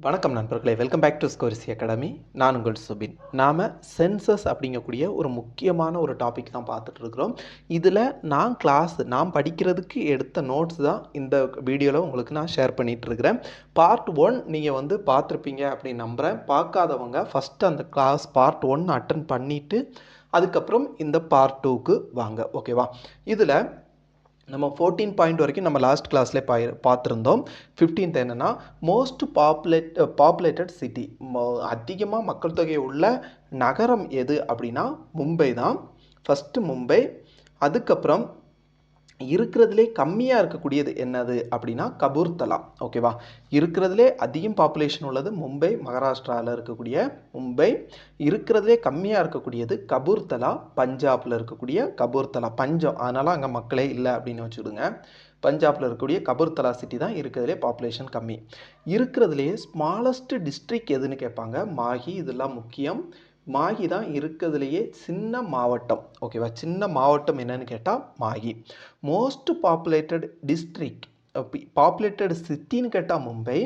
வணக்கம் நண்பர்களே, welcome back to ஸ்கோரிசி academy. நான் உங்கள் சுபின். நாம் சென்சஸ் அப்படிங்கக்கூடிய ஒரு முக்கியமான ஒரு டாபிக் தான் பார்த்துட்டு இருக்கிறோம். இதில் நான் படிக்கிறதுக்கு எடுத்த நோட்ஸ் தான் இந்த வீடியோவில் உங்களுக்கு நான் ஷேர் பண்ணிகிட்டு இருக்கிறேன். பார்ட் 1 நீங்கள் பார்த்துருப்பீங்க அப்படின்னு நம்புகிறேன். பார்க்காதவங்க ஃபஸ்ட்டு அந்த கிளாஸ் பார்ட் 1 அட்டன் பண்ணிவிட்டு அதுக்கப்புறம் இந்த பார்ட் 2க்கு வாங்க. ஓகேவா? இதில் நம்ம 14 பாயிண்ட் வரைக்கும் நம்ம லாஸ்ட் கிளாஸில் பார்த்துருந்தோம். 15th என்னென்னா மோஸ்ட் பாப்புலேட்டட் சிட்டி, அதிகமாக மக்கள் தொகை உள்ள நகரம் எது அப்படின்னா மும்பை தான். ஃபஸ்ட்டு மும்பை. அதுக்கப்புறம் இருக்கிறதுலே கம்மியாக இருக்கக்கூடியது என்னது அப்படின்னா கபூர்தலா. ஓகேவா? இருக்கிறதுலே அதிகம் பாப்புலேஷன் உள்ளது மும்பை, மகாராஷ்டிராவில் இருக்கக்கூடிய மும்பை. இருக்கிறதுலே கம்மியாக இருக்கக்கூடியது கபூர்தலா, பஞ்சாபில் இருக்கக்கூடிய கபூர்தலா. பஞ்சம், அதனால் அங்கே மக்களே இல்லை அப்படின்னு வச்சுடுங்க. பஞ்சாபில் இருக்கக்கூடிய கபூர்தலா சிட்டி தான் இருக்கிறதுலே பாப்புலேஷன் கம்மி. இருக்கிறதுலே ஸ்மாலஸ்ட் டிஸ்ட்ரிக்ட் எதுன்னு கேட்பாங்க. மாஹி. இதெல்லாம் முக்கியம். மாஹி தான் இருக்கிறதுலையே சின்ன மாவட்டம். ஓகேவா? சின்ன மாவட்டம் என்னன்னு கேட்டால் Mahi. Most populated district, populated சிட்டின்னு கேட்டால் மும்பை.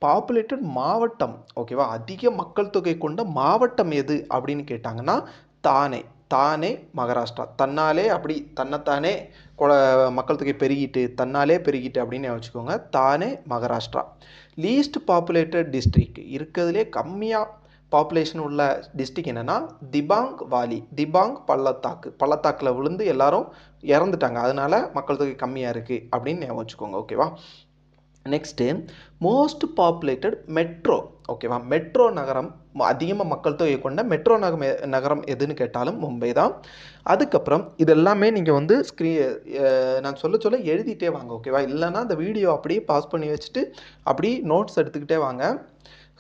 பாப்புலேட்டட் மாவட்டம், ஓகேவா, அதிக மக்கள் தொகை கொண்ட மாவட்டம் எது அப்படின்னு கேட்டாங்கன்னா தானே. தானே மகாராஷ்டிரா. தன்னாலே அப்படி தன்னைத்தானே மக்கள் தொகை தன்னாலே பெருகிட்டு அப்படின்னு வச்சுக்கோங்க. தானே மகாராஷ்டிரா. லீஸ்ட் பாப்புலேட்டட் டிஸ்ட்ரிக்ட், இருக்கிறதுலே கம்மியாக பாப்புலேஷன் உள்ள டிஸ்ட்ரிக்ட் என்னென்னா திபாங் வாலி. திபாங் பள்ளத்தாக்கில் விழுந்து எல்லாரும் இறந்துட்டாங்க, அதனால மக்கள் தொகை கம்மியாக இருக்குது அப்படின்னு ஞாபகம் வச்சுக்கோங்க. ஓகேவா? Next most populated metro. ஓகேவா? மெட்ரோ நகரம், அதிகமாக மக்கள் தொகை கொண்ட மெட்ரோ நகரம் எதுன்னு கேட்டாலும் மும்பை தான். அதுக்கப்புறம் இதெல்லாமே நீங்கள் நான் சொல்ல எழுதிட்டே வாங்க. ஓகேவா? இல்லைன்னா அந்த வீடியோ அப்படியே பாஸ் பண்ணி வச்சுட்டு அப்படி நோட்ஸ் எடுத்துக்கிட்டே வாங்க.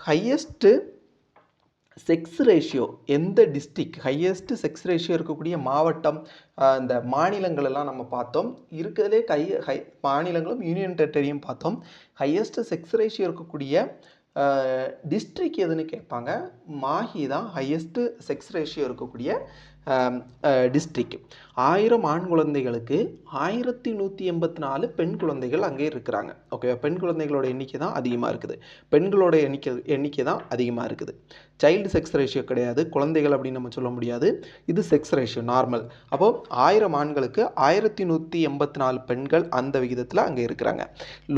ஹையஸ்ட்டு செக்ஸ் ரேஷியோ எந்த டிஸ்ட்ரிக்ட், ஹையஸ்ட் செக்ஸ் ரேஷியோ இருக்கக்கூடிய மாவட்டம், இந்த மாநிலங்கள் எல்லாம் நம்ம பார்த்தோம். இருக்கிறதுலே மாநிலங்களும் யூனியன் டெரிட்டரியும் பார்த்தோம். ஹையஸ்ட் செக்ஸ் ரேஷியோ இருக்கக்கூடிய டிஸ்ட்ரிக்ட் எதுன்னு கேட்பாங்க. மாஹி தான் ஹையஸ்ட் செக்ஸ் ரேஷியோ இருக்கக்கூடிய டிஸ்ட்ரிக்ட். 1000 ஆண் குழந்தைகளுக்கு 1184 பெண் குழந்தைகள் அங்கே இருக்கிறாங்க. ஓகேவா? பெண் குழந்தைகளோட எண்ணிக்கை தான் அதிகமாக இருக்குது. பெண்களோட எண்ணிக்கை தான் அதிகமாக இருக்குது. சைல்டு செக்ஸ் ரேஷியோ கிடையாது, குழந்தைகள் அப்படின்னு நம்ம சொல்ல முடியாது. இது செக்ஸ் ரேஷியோ நார்மல். அப்போது 1000 ஆண்களுக்கு 1184 பெண்கள் அந்த விகிதத்தில் அங்கே இருக்கிறாங்க.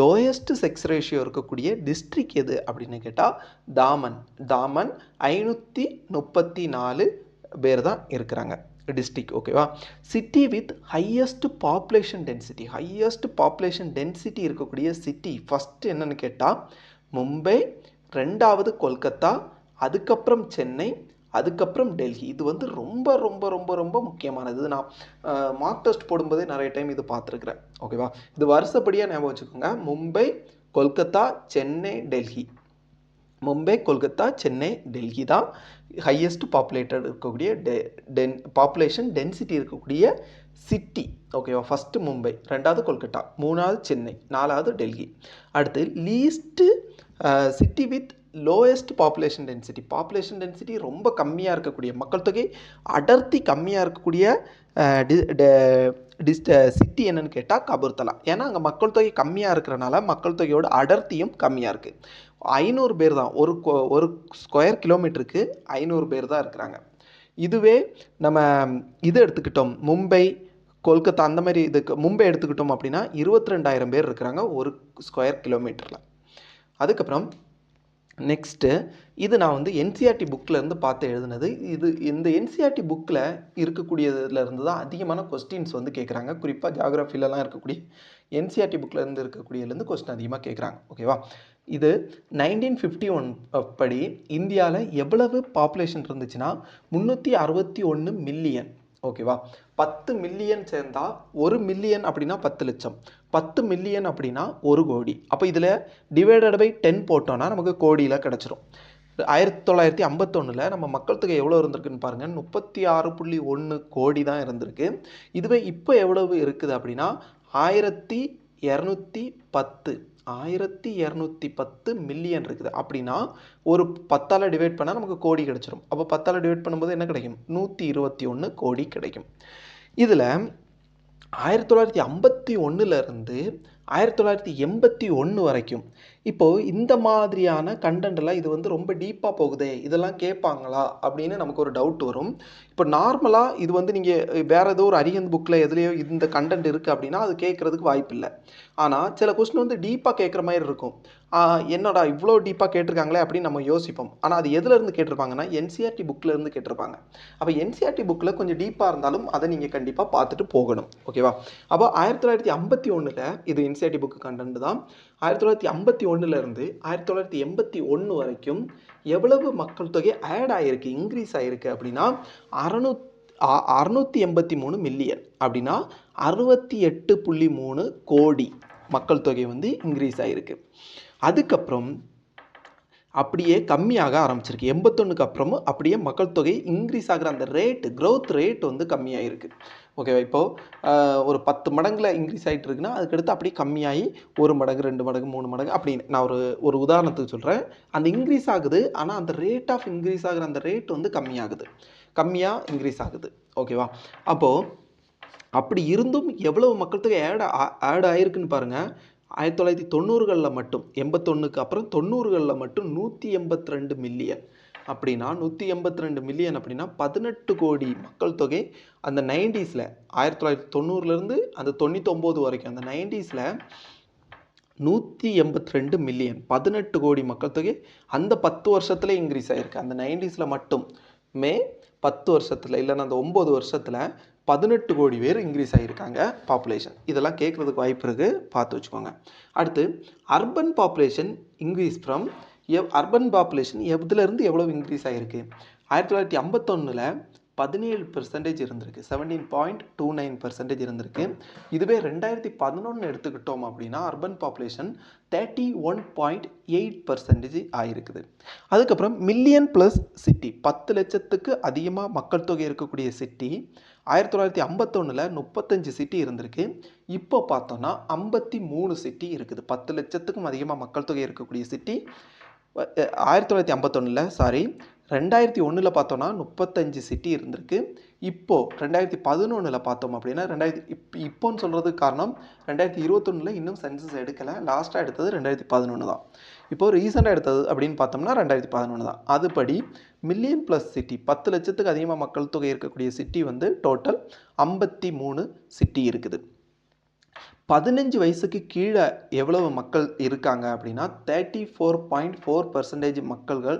லோயஸ்ட் செக்ஸ் ரேஷியோ இருக்கக்கூடிய டிஸ்ட்ரிக்ட் எது அப்படின்னு கேட்டால் தாமன். தாமன் 534 பேர் தான் இருக்கிறாங்க டிஸ்ட்ரிக்ட். ஓகேவா? City with highest population density. Highest population density இருக்கக்கூடிய சிட்டி ஃபஸ்ட்டு என்னன்னு கேட்டால் மும்பை, ரெண்டாவது கொல்கத்தா, அதுக்கப்புறம் சென்னை, அதுக்கப்புறம் டெல்லி. இது ரொம்ப ரொம்ப ரொம்ப ரொம்ப முக்கியமானது. நான் மார்க் டெஸ்ட் போடும்போதே நிறைய டைம் இது பார்த்துருக்குறேன். ஓகேவா? இது வருஷப்படியாக ஞாபகம் வச்சுக்கோங்க. மும்பை, கொல்கத்தா, சென்னை, டெல்லி. மும்பை, கொல்கத்தா, சென்னை, டெல்லி தான் ஹையஸ்ட் பாப்புலேட்டட் இருக்கக்கூடிய பாப்புலேஷன் டென்சிட்டி இருக்கக்கூடிய சிட்டி. ஓகேவா? ஃபஸ்ட்டு மும்பை, ரெண்டாவது கொல்கத்தா, மூணாவது சென்னை, நாலாவது டெல்லி. அடுத்து least city with lowest population density. Population density ரொம்ப கம்மியாக இருக்கக்கூடிய, மக்கள் தொகை அடர்த்தி கம்மியாக இருக்கக்கூடிய சிட்டி என்னன்னு கேட்டால் கபூர்தலா. ஏன்னா அங்கே மக்கள் தொகை கம்மியாக இருக்கிறனால மக்கள் தொகையோட அடர்த்தியும் கம்மியாக இருக்குது. 500 பேர் தான், ஒரு ஸ்கொயர் கிலோமீட்டருக்கு 500 பேர் தான் இருக்கிறாங்க. இதுவே நம்ம இது எடுத்துக்கிட்டோம், மும்பை, கொல்கத்தா, அந்த மாதிரி மும்பை எடுத்துக்கிட்டோம் அப்படின்னா 22,000 பேர் இருக்கிறாங்க ஒரு ஸ்கொயர் கிலோமீட்டரில். அதுக்கப்புறம் நெக்ஸ்ட்டு இது நான் என்சிஆர்டி புக்கிலேருந்து பார்த்து எழுதுனது. இந்த என்சிஆர்டி புக்கில் இருக்கக்கூடியதுலேருந்து தான் அதிகமான கொஸ்டின்ஸ் கேட்குறாங்க. குறிப்பாக ஜியாகிரஃபிலலாம் இருக்கக்கூடிய என்சிஆர்டி புக்கிலேருந்து இருக்கக்கூடியதுலேருந்து கொஸ்டின் அதிகமாக கேட்குறாங்க. ஓகேவா? இது 1951 படி இந்தியாவில் எவ்வளவு பாப்புலேஷன் இருந்துச்சுன்னா 361 மில்லியன். ஓகேவா? 10 மில்லியன் சேர்ந்தால் 1 மில்லியன் அப்படின்னா 10 லட்சம், 10 மில்லியன் அப்படின்னா 1 கோடி. அப்போ இதில் டிவைடட் பை 10 போட்டோன்னா நமக்கு கோடியில் கிடச்சிரும். 1951 நம்ம மக்கள் தொகை எவ்வளோ இருந்திருக்குன்னு பாருங்கள். 36.1 கோடி தான் இருந்திருக்கு. இதுவே இப்போ எவ்வளவு இருக்குது அப்படின்னா 1210 மில்லியன் இருக்குது. அப்படின்னா ஒரு 10ஆல் டிவைட் பண்ணால் நமக்கு கோடி கிடச்சிரும். அப்போ 10ஆல் டிவைட் பண்ணும்போது என்ன கிடைக்கும்? 121 கோடி கிடைக்கும். இதில் 1951 1981 வரைக்கும். இப்போது இந்த மாதிரியான கண்டென்ட்லாம் இது வந்து ரொம்ப டீப்பாக போகுதே, இதெல்லாம் கேட்பாங்களா அப்படின்னு நமக்கு ஒரு டவுட் வரும். இப்போ நார்மலாக இது வந்து நீங்கள் வேறு ஏதோ ஒரு அரியன் புக்கில் எதுலேயோ இந்த கண்டென்ட் இருக்குது அப்படின்னா அது கேட்குறதுக்கு வாய்ப்பு இல்லை. ஆனால் சில கொஸ்டின் வந்து டீப்பாக கேட்குற மாதிரி இருக்கும். என்னடா இவ்வளோ டீப்பாக கேட்டிருக்காங்களே அப்படின்னு நம்ம யோசிப்போம். ஆனால் அது எதுலேருந்து கேட்டிருப்பாங்கன்னா என்சிஆர்டி புக்கிலேருந்து கேட்டிருப்பாங்க. அப்போ என்சிஆர்டி புக்கில் கொஞ்சம் டீப்பாக இருந்தாலும் அதை நீங்கள் கண்டிப்பாக பார்த்துட்டு போகணும். ஓகேவா? அப்போ 1951 இது என்சிஆர்டி புக்கு கண்டென்ட் தான். 1951 1981 வரைக்கும் எவ்வளவு மக்கள் தொகை ஆட் ஆகிருக்கு, இன்க்ரீஸ் ஆகிருக்கு அப்படின்னா 683 மில்லியன் அப்படின்னா 68.3 கோடி மக்கள் தொகை வந்து இன்க்ரீஸ் ஆகிருக்கு. அதுக்கப்புறம் அப்படியே கம்மியாக ஆரம்பிச்சிருக்கு. 81க்கு அப்புறமும் அப்படியே மக்கள் தொகை இன்க்ரீஸ் ஆகிற அந்த க்ரோத் ரேட் வந்து கம்மியாகிருக்கு. ஓகேவா? இப்போது ஒரு 10 மடங்கில் இன்க்ரீஸ் ஆகிட்டு இருக்குன்னா அதுக்கடுத்து அப்படியே கம்மியாகி 1 மடங்கு 2 மடங்கு 3 மடங்கு அப்படின்னு நான் ஒரு உதாரணத்துக்கு சொல்கிறேன். அந்த இன்க்ரீஸ் ஆகுது, ஆனால் அந்த ரேட் ஆஃப் இன்க்ரீஸ் ஆகிற அந்த ரேட் வந்து கம்மியாக இன்க்ரீஸ் ஆகுது. ஓகேவா? அப்போது அப்படி இருந்தும் எவ்வளவு மக்கள் தொகை ஆட் ஆகிருக்குன்னு பாருங்கள். 1990களில் மட்டும் 81க்கு அப்புறம் 90களில் மட்டும் 182 மில்லியன் அப்படின்னா 182 மில்லியன் அப்படின்னா 18 கோடி மக்கள் தொகை அந்த 90ஸில் 1990லேருந்து அந்த 99 வரைக்கும் அந்த 90ஸில் 182 மில்லியன் 18 கோடி மக்கள் தொகை அந்த 10 வருஷத்துல இன்க்ரீஸ் ஆகிருக்கு. அந்த 90ஸில் மட்டும் 10 வருஷத்தில் இல்லைன்னா அந்த 9 வருஷத்தில் 18 கோடி பேர் இன்க்ரீஸ் ஆகியிருக்காங்க பாப்புலேஷன். இதெல்லாம் கேட்குறதுக்கு வாய்ப்பு இருக்குது, பார்த்து வச்சுக்கோங்க. அடுத்து urban population increase from urban population எதுலேருந்து எவ்வளோ இன்க்ரீஸ் ஆகிருக்கு? 1951 17% இருந்திருக்கு, 17.29% இருந்திருக்கு. இதுவே 2011 எடுத்துக்கிட்டோம் அப்படின்னா அர்பன் பாப்புலேஷன் 31.8% ஆகிருக்குது. அதுக்கப்புறம் மில்லியன் ப்ளஸ் சிட்டி 10 லட்சத்துக்கு அதிகமாக மக்கள் தொகை இருக்கக்கூடிய சிட்டி 1951 35 சிட்டி இருந்திருக்கு. இப்போ பார்த்தோன்னா 53 சிட்டி இருக்குது. 10 லட்சத்துக்கும் அதிகமாக மக்கள் தொகை இருக்கக்கூடிய சிட்டி 2001 பார்த்தோன்னா 35 சிட்டி இருந்திருக்கு. இப்போது 2011 பார்த்தோம் அப்படின்னா இப்போன்னு சொல்கிறதுக்கு காரணம் 2021 இன்னும் சென்சஸ் எடுக்கலை. லாஸ்ட்டாக எடுத்தது 2011 தான். இப்போது ரீசெண்டாக எடுத்தது அப்படின்னு பார்த்தோம்னா 2011 தான். அதுபடி மில்லியன் ப்ளஸ் சிட்டி 10 லட்சத்துக்கு அதிகமாக மக்கள் தொகை இருக்கக்கூடிய சிட்டி வந்து டோட்டல் 53 சிட்டி இருக்குது. 15 வயசுக்கு கீழே எவ்வளவு மக்கள் இருக்காங்க அப்படின்னா 34.4%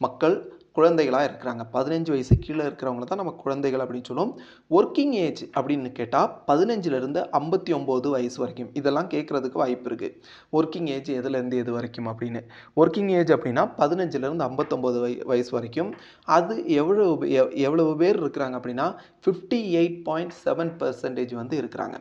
மக்கள் குழந்தைகளாக இருக்கிறாங்க. 15 வயசு கீழே இருக்கிறவங்கள தான் நம்ம குழந்தைகள் அப்படின்னு சொல்லுவோம். ஒர்க்கிங் ஏஜ் அப்படின்னு கேட்டால் 15லேருந்து 59 வயசு வரைக்கும். இதெல்லாம் கேட்குறதுக்கு வாய்ப்பு இருக்குது. ஒர்க்கிங் ஏஜ் எதுலேருந்து எது வரைக்கும் அப்படின்னு. ஒர்க்கிங் ஏஜ் அப்படின்னா 15லேருந்து 59 வயசு வரைக்கும். அது எவ்வளவு பேர் இருக்கிறாங்க அப்படின்னா 58.7% வந்து இருக்கிறாங்க.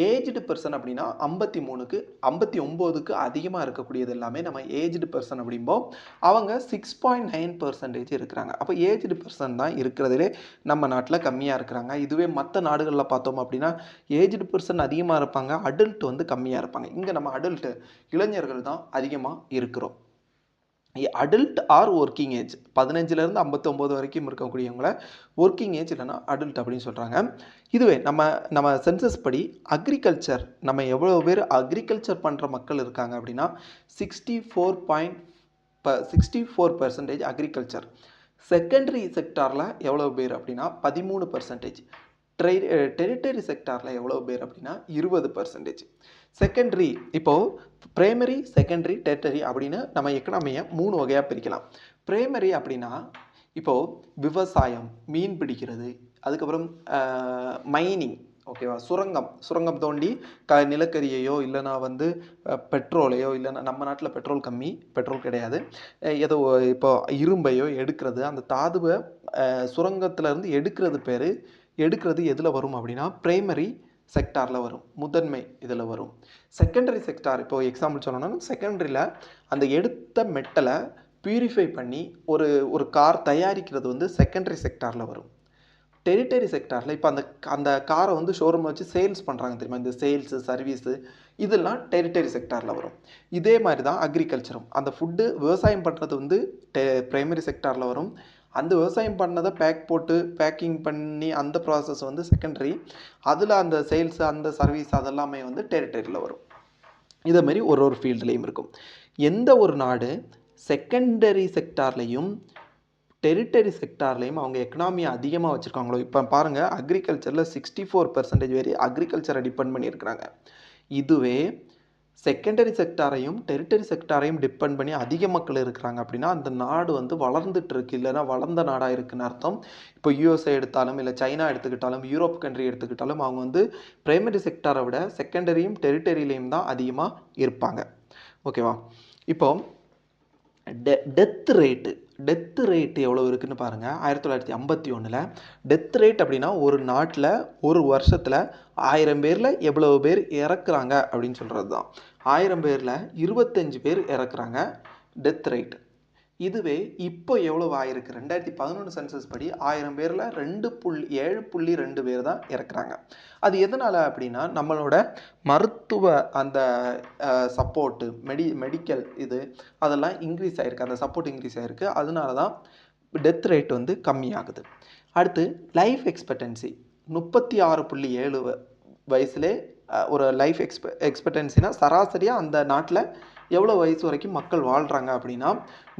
ஏஜ்டு பர்சன் அப்படின்னா 59க்கு அதிகமாக இருக்கக்கூடியது எல்லாமே நம்ம ஏஜ்டு பர்சன் அப்படிம்போம். அவங்க 6.9% இருக்கிறாங்க. அப்போ ஏஜ்டு பர்சன் தான் இருக்கிறதுலே நம்ம நாட்டில் கம்மியாக இருக்கிறாங்க. இதுவே மற்ற நாடுகளில் பார்த்தோம் அப்படின்னா ஏஜ்டு பர்சன் அதிகமாக இருப்பாங்க, அடல்ட் வந்து கம்மியாக இருப்பாங்க. இங்கே நம்ம அடல்ட்டு இளைஞர்கள் தான் அதிகமாக இருக்கிறோம். அடல்ட் ஆர் ஒர்க்கிங் ஏஜ் 15லேருந்து 59 வரைக்கும் இருக்கக்கூடியவங்கள ஒர்க்கிங் ஏஜ் இல்லைனா அடல்ட் அப்படின்னு சொல்கிறாங்க. இதுவே நம்ம சென்சஸ் படி அக்ரிகல்ச்சர் நம்ம எவ்வளோ பேர் அக்ரிகல்ச்சர் பண்ணுற மக்கள் இருக்காங்க அப்படின்னா 64% அக்ரிகல்ச்சர். செகண்டரி செக்டாரில் எவ்வளோ பேர் அப்படின்னா 13%. டெரிட்டரி செக்டாரில் எவ்வளோ பேர் அப்படின்னா 20%. செகண்டரி இப்போது பிரைமரி, செகண்டரி, டெரிட்டரி அப்படின்னு நம்ம எக்கனாமியை 3 வகையாக பிரிக்கலாம். பிரைமரி அப்படின்னா இப்போது விவசாயம், மீன் பிடிக்கிறது, அதுக்கப்புறம் மைனிங், ஓகேவா, சுரங்கம் தோண்டி நிலக்கரியையோ இல்லைனா வந்து பெட்ரோலையோ இல்லைனா நம்ம நாட்டில் பெட்ரோல் கிடையாது, ஏதோ இப்போ இரும்பையோ எடுக்கிறது, அந்த தாதுவை சுரங்கத்திலேருந்து எடுக்கிறது எதில் வரும் அப்படின்னா பிரைமரி செக்டாரில் வரும், முதன்மை இதில் வரும். செகண்டரி செக்டார் இப்போ எக்ஸாம்பிள் சொல்லணும்னா செகண்டரியில் அந்த எடுத்த மெட்டலை பியூரிஃபை பண்ணி ஒரு கார் தயாரிக்கிறது வந்து செகண்டரி செக்டாரில் வரும். டெரிட்டரி செக்டாரில் இப்போ அந்த காரை வந்து ஷோரூமில் வச்சு சேல்ஸ் பண்ணுறாங்க தெரியுமா, இந்த சேல்ஸு சர்வீஸு இதெல்லாம் டெரிட்டரி செக்டாரில் வரும். இதே மாதிரி தான் அக்ரிகல்ச்சரும், அந்த ஃபுட்டு விவசாயம் பண்ணுறது வந்து பிரைமரி செக்டாரில் வரும். அந்த விவசாயம் பண்ணதை பேக்கிங் பண்ணி அந்த ப்ராசஸ் வந்து செகண்டரி. அதில் அந்த சேல்ஸு அந்த சர்வீஸ் அதெல்லாமே வந்து டெரிட்டரியில் வரும். இதை மாதிரி ஒரு ஒரு ஃபீல்டுலேயும் இருக்கும். எந்த ஒரு நாடு செகண்டரி செக்டார்லேயும் டெரிட்டரி செக்டார்லேயும் அவங்க எக்கனாமியை அதிகமாக வச்சுருக்காங்களோ, இப்போ பாருங்கள் அக்ரிகல்ச்சரில் 64% பேர் அக்ரிகல்ச்சரை டிபெண்ட் பண்ணியிருக்கிறாங்க. இதுவே செகண்டரி செக்டாரையும் டெரிட்டரி செக்டாரையும் டிபெண்ட் பண்ணி அதிக மக்கள் இருக்கிறாங்க அப்படின்னா அந்த நாடு வந்து வளர்ந்துட்டு இருக்கு, இல்லைன்னா வளர்ந்த நாடாக இருக்குன்னு அர்த்தம். இப்போ யூஎஸ்ஏ எடுத்தாலும், இல்லை சைனா எடுத்துக்கிட்டாலும், யூரோப் கண்ட்ரி எடுத்துக்கிட்டாலும் அவங்க வந்து பிரைமரி செக்டாரை விட செகண்டரியும் டெரிட்டரியிலையும் தான் அதிகமாக இருப்பாங்க. ஓகேவா? இப்போ டெத் ரேட்டு எவ்வளோ இருக்குன்னு பாருங்கள். 1951 டெத் ரேட் அப்படின்னா ஒரு நாட்டில் ஒரு வருஷத்தில் 1000 பேரில் எவ்வளவு பேர் இறக்குறாங்க அப்படின்னு சொல்கிறது தான். 1000 பேரில் 25 பேர் இறக்குறாங்க டெத் ரேட். இதுவே இப்போ எவ்வளவு ஆயிருக்கு, 2011 சென்சஸ் படி 1000 பேரில் 7.2 பேர் தான் இறக்குறாங்க. அது எதனால் அப்படின்னா நம்மளோட மருத்துவ அந்த சப்போர்ட்டு மெடிக்கல் அதெல்லாம் இன்க்ரீஸ் ஆகிருக்கு, அந்த சப்போர்ட் இன்க்ரீஸ் ஆகிருக்கு. அதனால தான் டெத் ரேட் வந்து கம்மியாகுது. அடுத்து லைஃப் எக்ஸ்பெக்டன்சி 36.7 வயசுலே ஒரு லைஃப் எக்ஸ்பெக்டன்சினா சராசரியாக அந்த நாட்டில் எவ்வளோ வயசு வரைக்கும் மக்கள் வாழ்கிறாங்க அப்படின்னா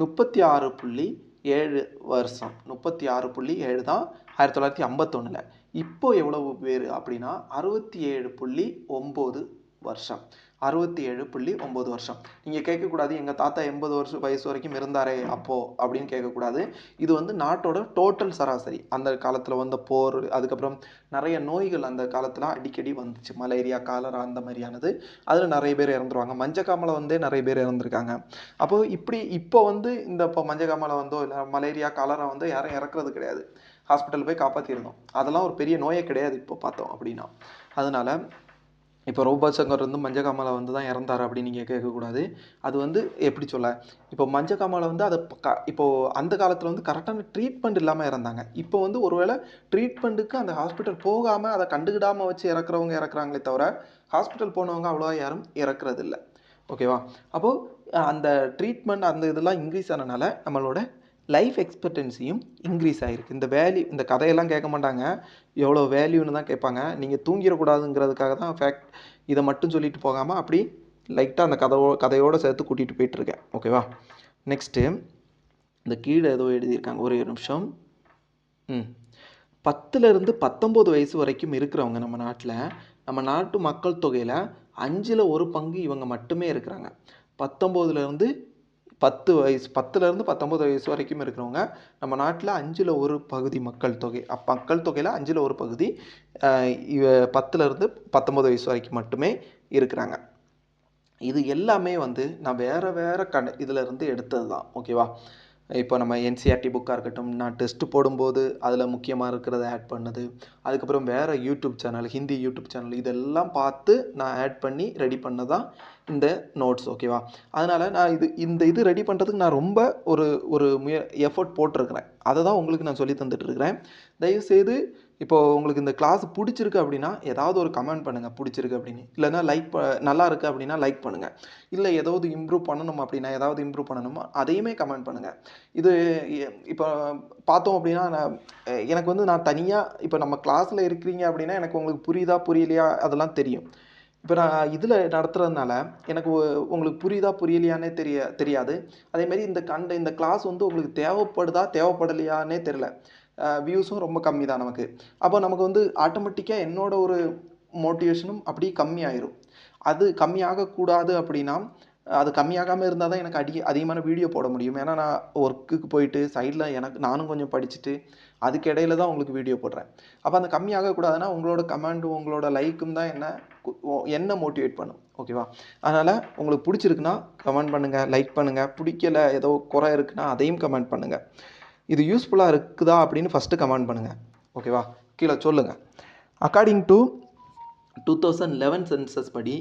36.7 வருஷம். 36.7 தான் 1951. இப்போ எவ்வளவு பேர் அப்படின்னா 67.9 வருஷம். 67.9 வருஷம். நீங்கள் கேட்கக்கூடாது எங்கள் தாத்தா 80 வயசு வரைக்கும் இருந்தாரே அப்போது அப்படின்னு கேட்கக்கூடாது. இது வந்து நாட்டோட டோட்டல் சராசரி. அந்த காலத்தில் வந்த போர், அதுக்கப்புறம் நிறைய நோய்கள் அந்த காலத்தில் அடிக்கடி வந்துச்சு, மலேரியா, காலரா அந்த மாதிரியானது. அதில் நிறைய பேர் இறந்துருவாங்க. மஞ்சக்காமலை வந்தே நிறைய பேர் இறந்துருக்காங்க. அப்போது இப்போ வந்து இப்போ மஞ்சக்காமலை வந்தோ இல்லை மலேரியா, காலரா வந்தோ யாரும் இறக்குறது கிடையாது. ஹாஸ்பிட்டல் போய் காப்பாற்றிருந்தோம். அதெல்லாம் ஒரு பெரிய நோயே கிடையாது இப்போ பார்த்தோம் அப்படின்னா. அதனால் இப்போ ரோபோட் சங்கர் வந்து மஞ்சக்காமலை வந்து தான் இறந்தார் அப்படின்னு நீங்கள் கேட்கக்கூடாது. அது வந்து எப்படி சொல்ல, இப்போ மஞ்சக்காமலை வந்து அதை இப்போது அந்த காலத்தில் வந்து கரெக்டான ட்ரீட்மெண்ட் இல்லாமல் இறந்தாங்க. இப்போ வந்து ஒருவேளை ட்ரீட்மெண்ட்டுக்கு அந்த ஹாஸ்பிட்டல் போகாமல் அதை கண்டுக்கிடாமல் வச்சு இறக்குறவங்க இறக்குறாங்களே தவிர ஹாஸ்பிட்டல் போனவங்க அவ்வளோவா யாரும் இறக்குறது இல்லை. ஓகேவா? அப்போது அந்த ட்ரீட்மெண்ட் அந்த இதெல்லாம் இன்க்ரீஸ் ஆனனால நம்மளோட லைஃப் எக்ஸ்பெக்டன்சியும் இன்க்ரீஸ் ஆகிருக்கு. இந்த கதையெல்லாம் கேட்க மாட்டாங்க, எவ்வளோ வேல்யூன்னு தான் கேட்பாங்க. நீங்கள் தூங்கிடக்கூடாதுங்கிறதுக்காக தான் ஃபேக்ட் இதை மட்டும் சொல்லிட்டு போகாமல் அப்படி லைட்டாக அந்த கதையோடு சேர்த்து கூட்டிகிட்டு போயிட்டுருக்கேன். ஓகேவா? நெக்ஸ்ட்டு இந்த கீழே ஏதோ எழுதியிருக்காங்க, ஒரே நிமிஷம். 10லேருந்து 19 வயசு வரைக்கும் இருக்கிறவங்க நம்ம நாட்டு மக்கள் தொகையில் 5ல் 1 பங்கு இவங்க மட்டுமே இருக்கிறாங்க. 10லேருந்து 19 வயசு வரைக்கும் இருக்கிறவங்க நம்ம நாட்டில் 5ல் 1 பகுதி மக்கள் தொகை. மக்கள் தொகையில் 5ல் 1 பகுதி 10லேருந்து 19 வயசு வரைக்கும் மட்டுமே இருக்கிறாங்க. இது எல்லாமே வந்து நான் வேறு இதில் இருந்து எடுத்தது தான். ஓகேவா? இப்போ நம்ம என்சிஆர்டி புக்காக இருக்கட்டும், நான் டெஸ்ட்டு போடும்போது அதில் முக்கியமாக இருக்கிறத ஆட் பண்ணது, அதுக்கப்புறம் வேறு YouTube channel, Hindi YouTube channel இதெல்லாம் பார்த்து நான் ஆட் பண்ணி ரெடி பண்ணதான் இந்த நோட்ஸ். ஓகேவா? அதனால் நான் இது ரெடி பண்ணுறதுக்கு நான் ரொம்ப ஒரு எஃபர்ட் போட்டிருக்கிறேன். அதை தான் உங்களுக்கு நான் சொல்லி தந்துட்டுருக்கிறேன். தயவுசெய்து இப்போது உங்களுக்கு இந்த கிளாஸ் பிடிச்சிருக்கு அப்படின்னா ஏதாவது ஒரு கமெண்ட் பண்ணுங்கள், பிடிச்சிருக்கு அப்படின்னு. இல்லைனா நல்லா இருக்குது அப்படின்னா லைக் பண்ணுங்கள். இல்லை ஏதாவது இம்ப்ரூவ் பண்ணணும் அப்படின்னா, ஏதாவது இம்ப்ரூவ் பண்ணணுமோ அதையுமே கமெண்ட் பண்ணுங்கள். இது இப்போ பார்த்தோம் அப்படின்னா எனக்கு வந்து நான் தனியாக இப்போ நம்ம கிளாஸில் இருக்கிறீங்க அப்படின்னா எனக்கு உங்களுக்கு புரியுதா புரியலையா அதெல்லாம் தெரியும். இப்போ நான் இதில் நடத்துகிறதுனால எனக்கு உங்களுக்கு புரியுதா புரியலையானே தெரியாது. அதேமாரி இந்த கிளாஸ் வந்து உங்களுக்கு தேவைப்படலையானே தெரில. வியூஸும் ரொம்ப கம்மி தான் நமக்கு. அப்போ நமக்கு வந்து ஆட்டோமேட்டிக்காக என்னோட ஒரு மோட்டிவேஷனும் அப்படியே கம்மியாயிரும். அது கம்மியாகக்கூடாது அப்படின்னா, அது கம்மியாகாமல் இருந்தால் தான் எனக்கு அதிகமான வீடியோ போட முடியும். ஏன்னா நான் ஒர்க்குக்கு போயிட்டு சைடில் நானும் கொஞ்சம் படிச்சுட்டு அதுக்கு இடையில தான் உங்களுக்கு வீடியோ போடுறேன். அப்போ அந்த கம்மியாகக்கூடாதுன்னா உங்களோட கமெண்டும் உங்களோட லைக்கும் தான் என்ன மோட்டிவேட் பண்ணும். ஓகேவா? அதனால் உங்களுக்கு பிடிச்சிருக்குன்னா கமெண்ட் பண்ணுங்கள், லைக் பண்ணுங்கள். பிடிக்கல ஏதோ குறை இருக்குன்னா அதையும் கமெண்ட் பண்ணுங்கள். இது யூஸ்ஃபுல்லாக இருக்குதா அப்படின்னு ஃபஸ்ட்டு கமெண்ட் பண்ணுங்கள். ஓகேவா? கீழே சொல்லுங்கள். அக்கார்டிங் டு 2011 சென்சஸ் படி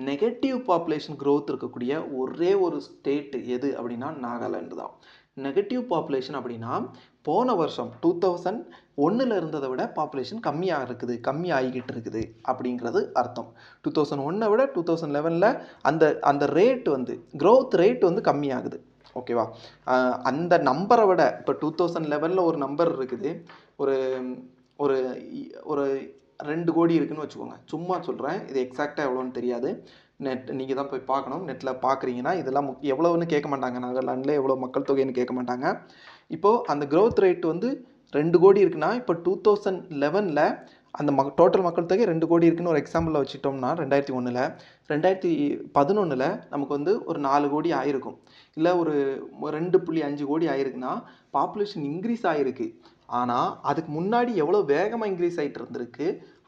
நெகட்டிவ் பாப்புலேஷன் க்ரோத் இருக்கக்கூடிய ஒரே ஒரு ஸ்டேட் எது அப்படின்னா நாகாலாந்து தான். நெகட்டிவ் பாப்புலேஷன் அப்படின்னா போன வருஷம் 2001 இருந்ததை விட பாப்புலேஷன் கம்மியாகிக்கிட்டு இருக்குது அப்படிங்கிறது அர்த்தம். 2001 விட 2011 அந்த ரேட் வந்து க்ரோத் ரேட் வந்து கம்மியாகுது. ஓகேவா? அந்த நம்பரை விட இப்போ 2011 ஒரு நம்பர் இருக்குது, ஒரு ஒரு 2 கோடி இருக்குதுன்னு வச்சுக்கோங்க. சும்மா சொல்கிறேன், இது எக்ஸாக்டாக எவ்வளோன்னு தெரியாது. நீங்கள் தான் போய் பார்க்கணும். நெட்டில் பார்க்குறீங்கன்னா இதெல்லாம் எவ்வளோன்னு கேட்க மாட்டாங்க. நாகாலாண்டில் எவ்வளோ மக்கள் தொகைன்னு கேட்க மாட்டாங்க. இப்போது அந்த க்ரோத் ரேட் வந்து 2 கோடி இருக்குன்னா, இப்போ 2011ல் அந்த டோட்டல் மக்கள் தொகை 2 கோடி இருக்குன்னு ஒரு எக்ஸாம்பிளில் வச்சுட்டோம்னா 2001ல் 2011ல் நமக்கு வந்து ஒரு 4 கோடி ஆயிருக்கும். இல்லை ஒரு 2.5 கோடி ஆயிருக்குன்னா பாப்புலேஷன் இன்க்ரீஸ் ஆகிருக்கு. ஆனால் அதுக்கு முன்னாடி எவ்வளோ வேகமாக இன்க்ரீஸ் ஆகிட்டு இருந்திருக்கு,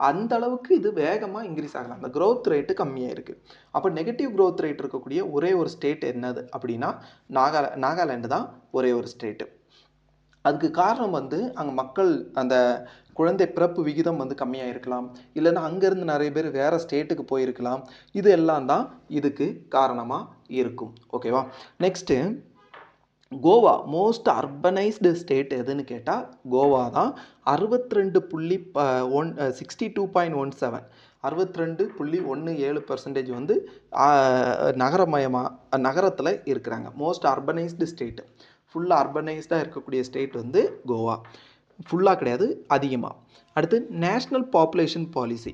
அந்த அளவுக்கு இது வேகமாக இன்க்ரீஸ் ஆகலாம். அந்த க்ரோத் ரேட்டு கம்மியாக இருக்குது. அப்போ நெகட்டிவ் க்ரோத் ரேட் இருக்கக்கூடிய ஒரே ஒரு ஸ்டேட் என்னது அப்படின்னா நாகாலாண்டு தான் ஒரே ஒரு ஸ்டேட்டு. அதுக்கு காரணம் வந்து அங்கே மக்கள் அந்த குழந்தை பிறப்பு விகிதம் வந்து கம்மியாக இருக்கலாம், இல்லைன்னா அங்கேருந்து நிறைய பேர் வேறு ஸ்டேட்டுக்கு போயிருக்கலாம். இது எல்லாம் தான் இதுக்கு காரணமாக இருக்கும். ஓகேவா? Next Goa most urbanised state எதுன்னு கேட்டால் கோவா தான். 62.17 62.17% வந்து நகரத்தில் இருக்கிறாங்க. மோஸ்ட் அர்பனைஸ்டு ஸ்டேட், ஃபுல்லாக அர்பனைஸ்டாக இருக்கக்கூடிய ஸ்டேட் வந்து கோவா. ஃபுல்லாக கிடையாது, அதிகமாக. அடுத்து நேஷ்னல் பாப்புலேஷன் பாலிசி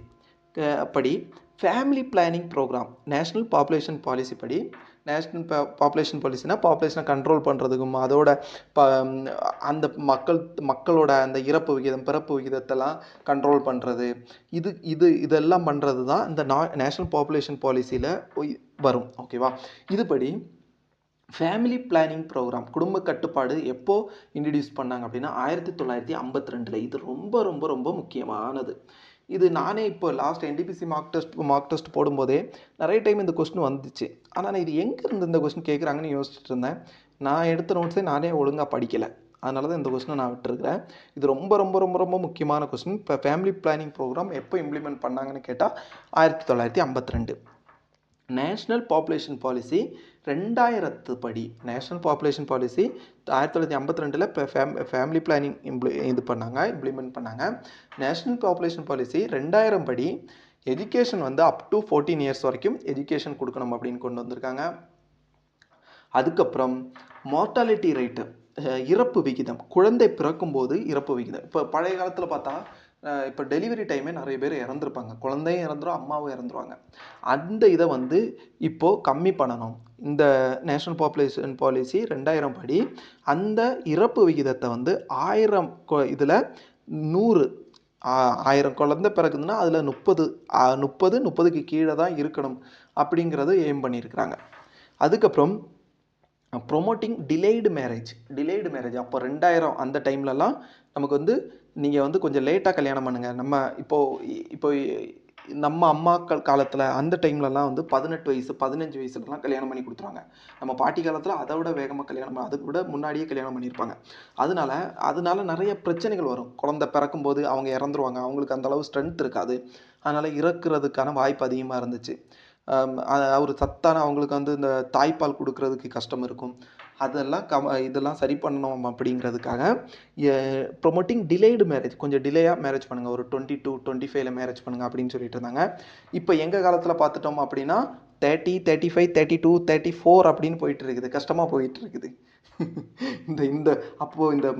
படி family planning programme. National population policy படி, நேஷ்னல் பாப்புலேஷன் பாலிசினா பாப்புலேஷனை கண்ட்ரோல் பண்ணுறதுக்கும் அதோட அந்த மக்களோட அந்த இறப்பு விகிதம் பிறப்பு விகிதத்தெல்லாம் கண்ட்ரோல் பண்ணுறது, இதெல்லாம் பண்ணுறது தான் இந்த நேஷ்னல் பாப்புலேஷன் பாலிசியில் வரும். ஓகேவா? இதுபடி ஃபேமிலி பிளானிங் ப்ரோக்ராம் குடும்ப கட்டுப்பாடு எப்போ இன்ட்ரடியூஸ் பண்ணாங்க அப்படின்னா 1952. இது ரொம்ப ரொம்ப ரொம்ப முக்கியமானது. இது நானே இப்போ லாஸ்ட் NTPC மார்க் டெஸ்ட் போடும்போதே நிறைய டைம் இந்த கொஸ்டின் வந்துச்சு. ஆனால் நான் இது எங்கேருந்து இந்த கொஸ்டின் கேட்குறாங்கன்னு யோசிச்சுட்டு இருந்தேன். நான் எடுத்த நோட்ஸே நானே ஒழுங்காக படிக்கலை. அதனால தான் இந்த கொஸ்டினை நான் விட்டுருக்கிறேன். இது ரொம்ப ரொம்ப ரொம்ப ரொம்ப முக்கியமான கொஸ்டின். இப்போ ஃபேமிலி பிளானிங் ப்ரோக்ராம் எப்போ இம்ப்ளிமெண்ட் பண்ணாங்கன்னு கேட்டால் 1952. நேஷ்னல் பாப்புலேஷன் பாலிசி 2000 படி, நேஷ்னல் பாப்புலேஷன் பாலிசி 1952 இப்போ ஃபேமிலி பிளானிங் இம்ப்ளிமெண்ட் பண்ணாங்க. நேஷ்னல் பாப்புலேஷன் பாலிசி 2000 படி எஜுகேஷன் வந்து அப் டு 14 இயர்ஸ் வரைக்கும் எஜுகேஷன் கொடுக்கணும் அப்படின்னு கொண்டு வந்திருக்காங்க. அதுக்கப்புறம் மார்ட்டாலிட்டி ரேட்டு, இறப்பு விகிதம், குழந்தை பிறக்கும்போது இறப்பு விகிதம். இப்போ பழைய காலத்தில் பார்த்தா இப்போ டெலிவரி டைமே நிறைய பேர் இறந்துருப்பாங்க. குழந்தையும் இறந்துரும், அம்மாவும் இறந்துருவாங்க. அந்த இதை வந்து இப்போது கம்மி பண்ணணும். இந்த நேஷ்னல் பாப்புலேஷன் பாலிசி 2000 படி அந்த இறப்பு விகிதத்தை வந்து 1000 இதில் 100 1000 குழந்தை பிறகுதுன்னா அதில் 30க்கு கீழே தான் இருக்கணும் அப்படிங்கிறது எய்ம் பண்ணியிருக்கிறாங்க. அதுக்கப்புறம் ப்ரொமோட்டிங் டிலேய்டு மேரேஜ். அப்போ 2000 அந்த டைம்லலாம் நமக்கு வந்து நீங்கள் வந்து கொஞ்சம் லேட்டாக கல்யாணம் பண்ணுங்கள். இப்போ நம்ம அம்மாக்கள் காலத்தில் அந்த டைம்லலாம் வந்து 18 வயசு 15 வயசுலலாம் கல்யாணம் பண்ணி கொடுத்துருவாங்க. நம்ம பாட்டி காலத்தில் அதை விட வேகமாக கல்யாணம் அதுக்கு விட முன்னாடியே கல்யாணம் பண்ணியிருப்பாங்க. அதனால நிறைய பிரச்சனைகள் வரும். குழந்தை பிறக்கும்போது அவங்க இறந்துருவாங்க, அவங்களுக்கு அந்தளவு ஸ்ட்ரென்த் இருக்காது. அதனால் இறக்குறதுக்கான வாய்ப்பு அதிகமாக இருந்துச்சு. ஒரு சத்தான அவங்களுக்கு வந்து இந்த தாய்ப்பால் கொடுக்கறதுக்கு கஷ்டம் இருக்கும். இதெல்லாம் சரி பண்ணணும் அப்படிங்கிறதுக்காக ப்ரொமோட்டிங் டிலேய்டு மேரேஜ், கொஞ்சம் டிலேயாக மேரேஜ் பண்ணுங்கள், ஒரு 22, 25ல் மேரேஜ் பண்ணுங்கள் அப்படின்னு சொல்லிட்டு இருந்தாங்க. இப்போ எங்கள் காலத்தில் பார்த்துட்டோம் அப்படின்னா 30, 35, 32, 34 அப்படின்னு போயிட்டு இருக்குது. கஷ்டமாக போயிட்டு இருக்குது.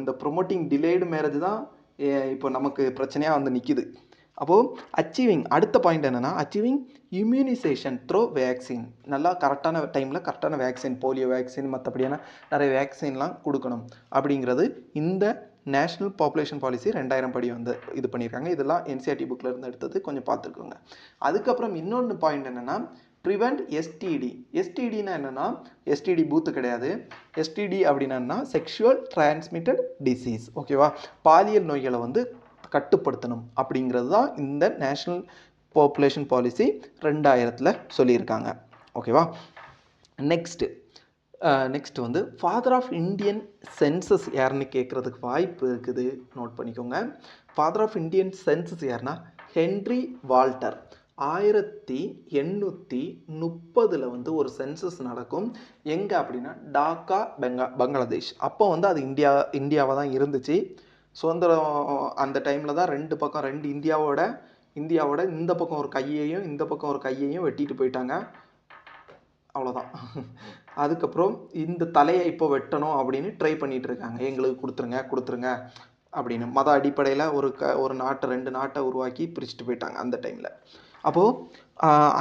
இந்த ப்ரொமோட்டிங் டிலேய்டு மேரேஜ் தான் இப்போ நமக்கு பிரச்சனையாக வந்து நிற்கிது. அப்போது அடுத்த பாயிண்ட் என்னென்னா அச்சீவிங் இம்யூனைசேஷன் த்ரோ வேக்சின். நல்லா கரெக்டான டைமில் கரெக்டான வேக்சின், போலியோ வேக்சின், மற்றபடியான நிறைய வேக்சின்லாம் கொடுக்கணும் அப்படிங்கிறது இந்த நேஷ்னல் பாப்புலேஷன் பாலிசி 2000 படி வந்து இது பண்ணியிருக்காங்க. இதெல்லாம் NCERT புக்கில் இருந்து எடுத்தது, கொஞ்சம் பார்த்துக்கோங்க. அதுக்கப்புறம் இன்னொன்று பாயிண்ட் என்னென்னா ப்ரிவெண்ட் STD. STDனா என்னென்னா STD பூத்து கிடையாது. STD அப்படின்னா செக்ஷுவல் டிரான்ஸ்மிட்டட் டிசீஸ். ஓகேவா? பாலியல் நோய்களை வந்து கட்டுப்படுத்தணும் அப்படிங்கிறது தான் இந்த நேஷ்னல் பாப்புலேஷன் பாலிசி 2000ல் சொல்லியிருக்காங்க. ஓகேவா? நெக்ஸ்ட் வந்து ஃபாதர் ஆஃப் இந்தியன் சென்சஸ் யாருன்னு கேட்குறதுக்கு வாய்ப்பு இருக்குது, நோட் பண்ணிக்கோங்க. ஃபாதர் ஆஃப் இந்தியன் சென்சஸ் யாருன்னா ஹென்ரி வால்டர். 1830 வந்து ஒரு சென்சஸ் நடக்கும். எங்கே அப்படின்னா டாக்கா, பங்களாதேஷ். அப்போ வந்து அது இந்தியாவாக தான் இருந்துச்சு. சுதந்திரம் அந்த டைமில் தான் ரெண்டு இந்தியாவோட இந்த பக்கம் ஒரு கையையும் இந்த பக்கம் ஒரு கையையும் வெட்டிட்டு போயிட்டாங்க. அவ்வளோதான். அதுக்கப்புறம் இந்த தலையை இப்போ வெட்டணும் அப்படின்னு ட்ரை பண்ணிகிட்டு இருக்காங்க. எங்களுக்கு கொடுத்துருங்க அப்படின்னு மத அடிப்படையில் ஒரு நாட்டை 2 நாட்டை உருவாக்கி பிரிச்சுட்டு போயிட்டாங்க அந்த டைமில். அப்போது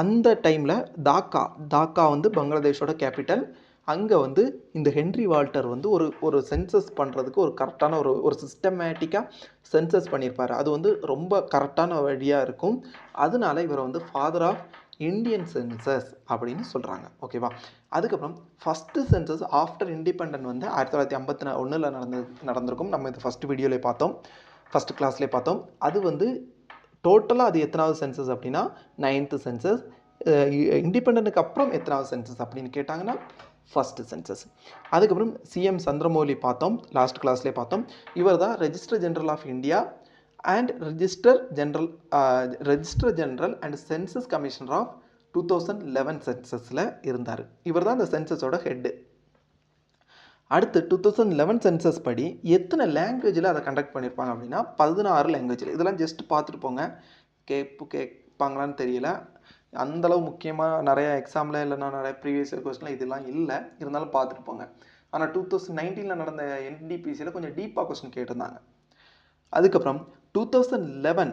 அந்த டைமில் தாக்கா வந்து பங்களாதேஷோட கேபிட்டல். அங்கே வந்து இந்த ஹென்ரி வால்டர் வந்து ஒரு சென்சஸ் பண்ணுறதுக்கு ஒரு கரெக்டான ஒரு சிஸ்டமேட்டிக்காக சென்சஸ் பண்ணியிருப்பார். அது வந்து ரொம்ப கரெக்டான வழியாக இருக்கும். அதனால இவரை வந்து ஃபாதர் ஆஃப் இந்தியன் சென்சஸ் அப்படின்னு சொல்கிறாங்க. ஓகேவா? அதுக்கப்புறம் ஃபஸ்ட்டு சென்சஸ் ஆஃப்டர் இண்டிபெண்டன்ட் வந்து 1951 நடந்திருக்கும். நம்ம இது ஃபஸ்ட்டு வீடியோவிலே பார்த்தோம், ஃபஸ்ட்டு கிளாஸ்லேயே பார்த்தோம். அது வந்து டோட்டலாக அது எத்தனாவது சென்சஸ் அப்படின்னா 9th சென்சஸ். இண்டிபெண்டனுக்கு அப்புறம் எத்தனாவது சென்சஸ் அப்படின்னு கேட்டாங்கன்னா ஃபஸ்ட்டு சென்சஸ். அதுக்கப்புறம் சிஎம் சந்திரமௌலி பார்த்தோம், லாஸ்ட் கிளாஸ்லேயே பார்த்தோம். இவர் தான் registrar general of India and registrar general and census commissioner of 2011 சென்சஸில் இருந்தார். இவர் தான் இந்த சென்சஸோட ஹெட்டு. அடுத்து 2011 சென்சஸ் படி எத்தனை லாங்குவேஜில் அதை கண்டக்ட் பண்ணியிருப்பாங்க அப்படின்னா 16 லாங்குவேஜில். இதெல்லாம் ஜஸ்ட் பார்த்துட்டு போங்க, கேட்பாங்களான்னு தெரியல. அந்தளவு முக்கியமாக நிறைய எக்ஸாமில் இல்லைனா நிறைய ப்ரீவியஸ் இயர் கொஸ்டினில் இதெல்லாம் இல்லை, இருந்தாலும் பார்த்துட்டு போங்க. ஆனால் 2019 நடந்த என்டிபிசியில் கொஞ்சம் டீப்பாக கொஸ்டின் கேட்டிருந்தாங்க. அதுக்கப்புறம் 2011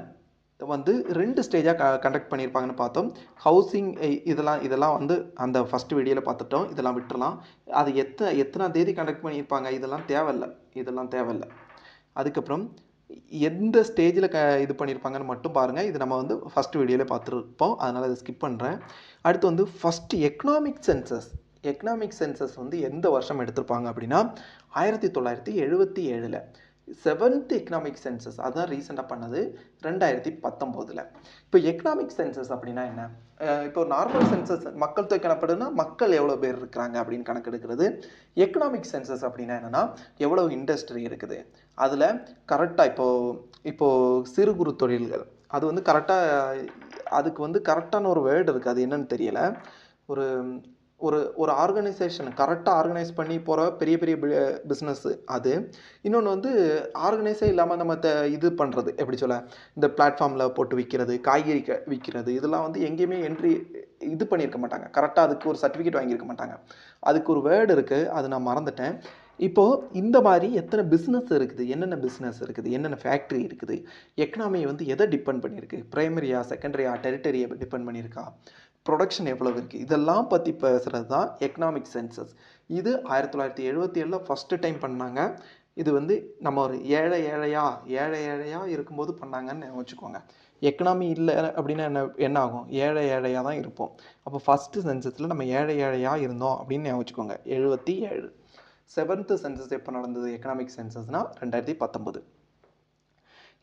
வந்து 2 ஸ்டேஜாக கண்டக்ட் பண்ணியிருப்பாங்கன்னு பார்த்தோம். ஹவுசிங் இதெல்லாம் வந்து அந்த ஃபஸ்ட்டு வீடியோவில் பார்த்துட்டோம், இதெல்லாம் விட்டுறலாம். அது எத்தனாம் தேதி கண்டக்ட் பண்ணியிருப்பாங்க இதெல்லாம் தேவையில்லை. அதுக்கப்புறம் எந்த ஸ்டேஜில் இது பண்ணியிருப்பாங்கன்னு மட்டும் பாருங்கள். இது நம்ம வந்து ஃபஸ்ட்டு வீடியோவில் பார்த்துருப்போம், அதனால் அதை ஸ்கிப் பண்ணுறேன். அடுத்து வந்து ஃபஸ்ட்டு எக்கனாமிக் சென்சஸ் வந்து எந்த வருஷம் எடுத்திருப்பாங்க அப்படின்னா 1977. 7th எக்கனாமிக் சென்சஸ் அதுதான் ரீசெண்டாக பண்ணது 2019. இப்போ எக்கனாமிக் சென்சஸ் அப்படின்னா என்ன? இப்போ நார்மல் சென்சஸ் மக்கள் தொகை கணக்கெடுனா மக்கள் எவ்வளோ பேர் இருக்கிறாங்க அப்படின்னு கணக்கெடுக்கிறது. எக்கனாமிக் சென்சஸ் அப்படின்னா என்னென்னா எவ்வளோ இண்டஸ்ட்ரி இருக்குது, அதில் கரெக்டாக இப்போது சிறு குறு தொழில்கள் அது வந்து கரெக்டாக அதுக்கு வந்து கரெக்டான ஒரு வேர்டு இருக்குது, அது என்னன்னு தெரியலை. ஒரு ஆர்கனைசேஷன் கரெக்டாக ஆர்கனைஸ் பண்ணி போகிற பெரிய பிஸ்னஸ்ஸு அது. இன்னொன்று வந்து ஆர்கனைஸே இல்லாமல் நம்ம இது பண்ணுறது, எப்படி சொல்ல, இந்த பிளாட்ஃபார்மில் போட்டு விற்கிறது, காய்கறி விற்கிறது, இதெல்லாம் வந்து எங்கேயுமே என்ட்ரி இது பண்ணியிருக்க மாட்டாங்க, கரெக்டாக அதுக்கு ஒரு சர்டிஃபிகேட் வாங்கியிருக்க மாட்டாங்க. அதுக்கு ஒரு வேர்டு இருக்குது, அது நான் மறந்துட்டேன். இப்போது இந்த மாதிரி எத்தனை பிஸ்னஸ் இருக்குது, என்னென்ன பிஸ்னஸ் இருக்குது, என்னென்ன ஃபேக்ட்ரி இருக்குது, எக்கனாமி வந்து எதை டிபெண்ட் பண்ணியிருக்கு, ப்ரைமரியா செகண்டரியா டெரிட்டரியை டிபெண்ட் பண்ணியிருக்கா, ப்ரொடக்ஷன் எவ்வளோ இருக்குது, இதெல்லாம் பற்றி பேசுகிறது தான் எக்கனாமிக் சென்சஸ். இது 1977 ஃபஸ்ட்டு டைம் பண்ணாங்க. இது வந்து நம்ம ஒரு ஏழையாக இருக்கும்போது பண்ணாங்கன்னு வச்சுக்கோங்க. எக்கனாமி இல்லை அப்படின்னா என்ன ஆகும்? ஏழையாக தான் இருப்போம். அப்போ ஃபஸ்ட்டு சென்சஸில் நம்ம ஏழையாக இருந்தோம் அப்படின்னு வச்சுக்கோங்க. 77. 7th சென்சஸ் எப்போ நடந்தது எக்கனாமிக் சென்சஸ்னால் 2019.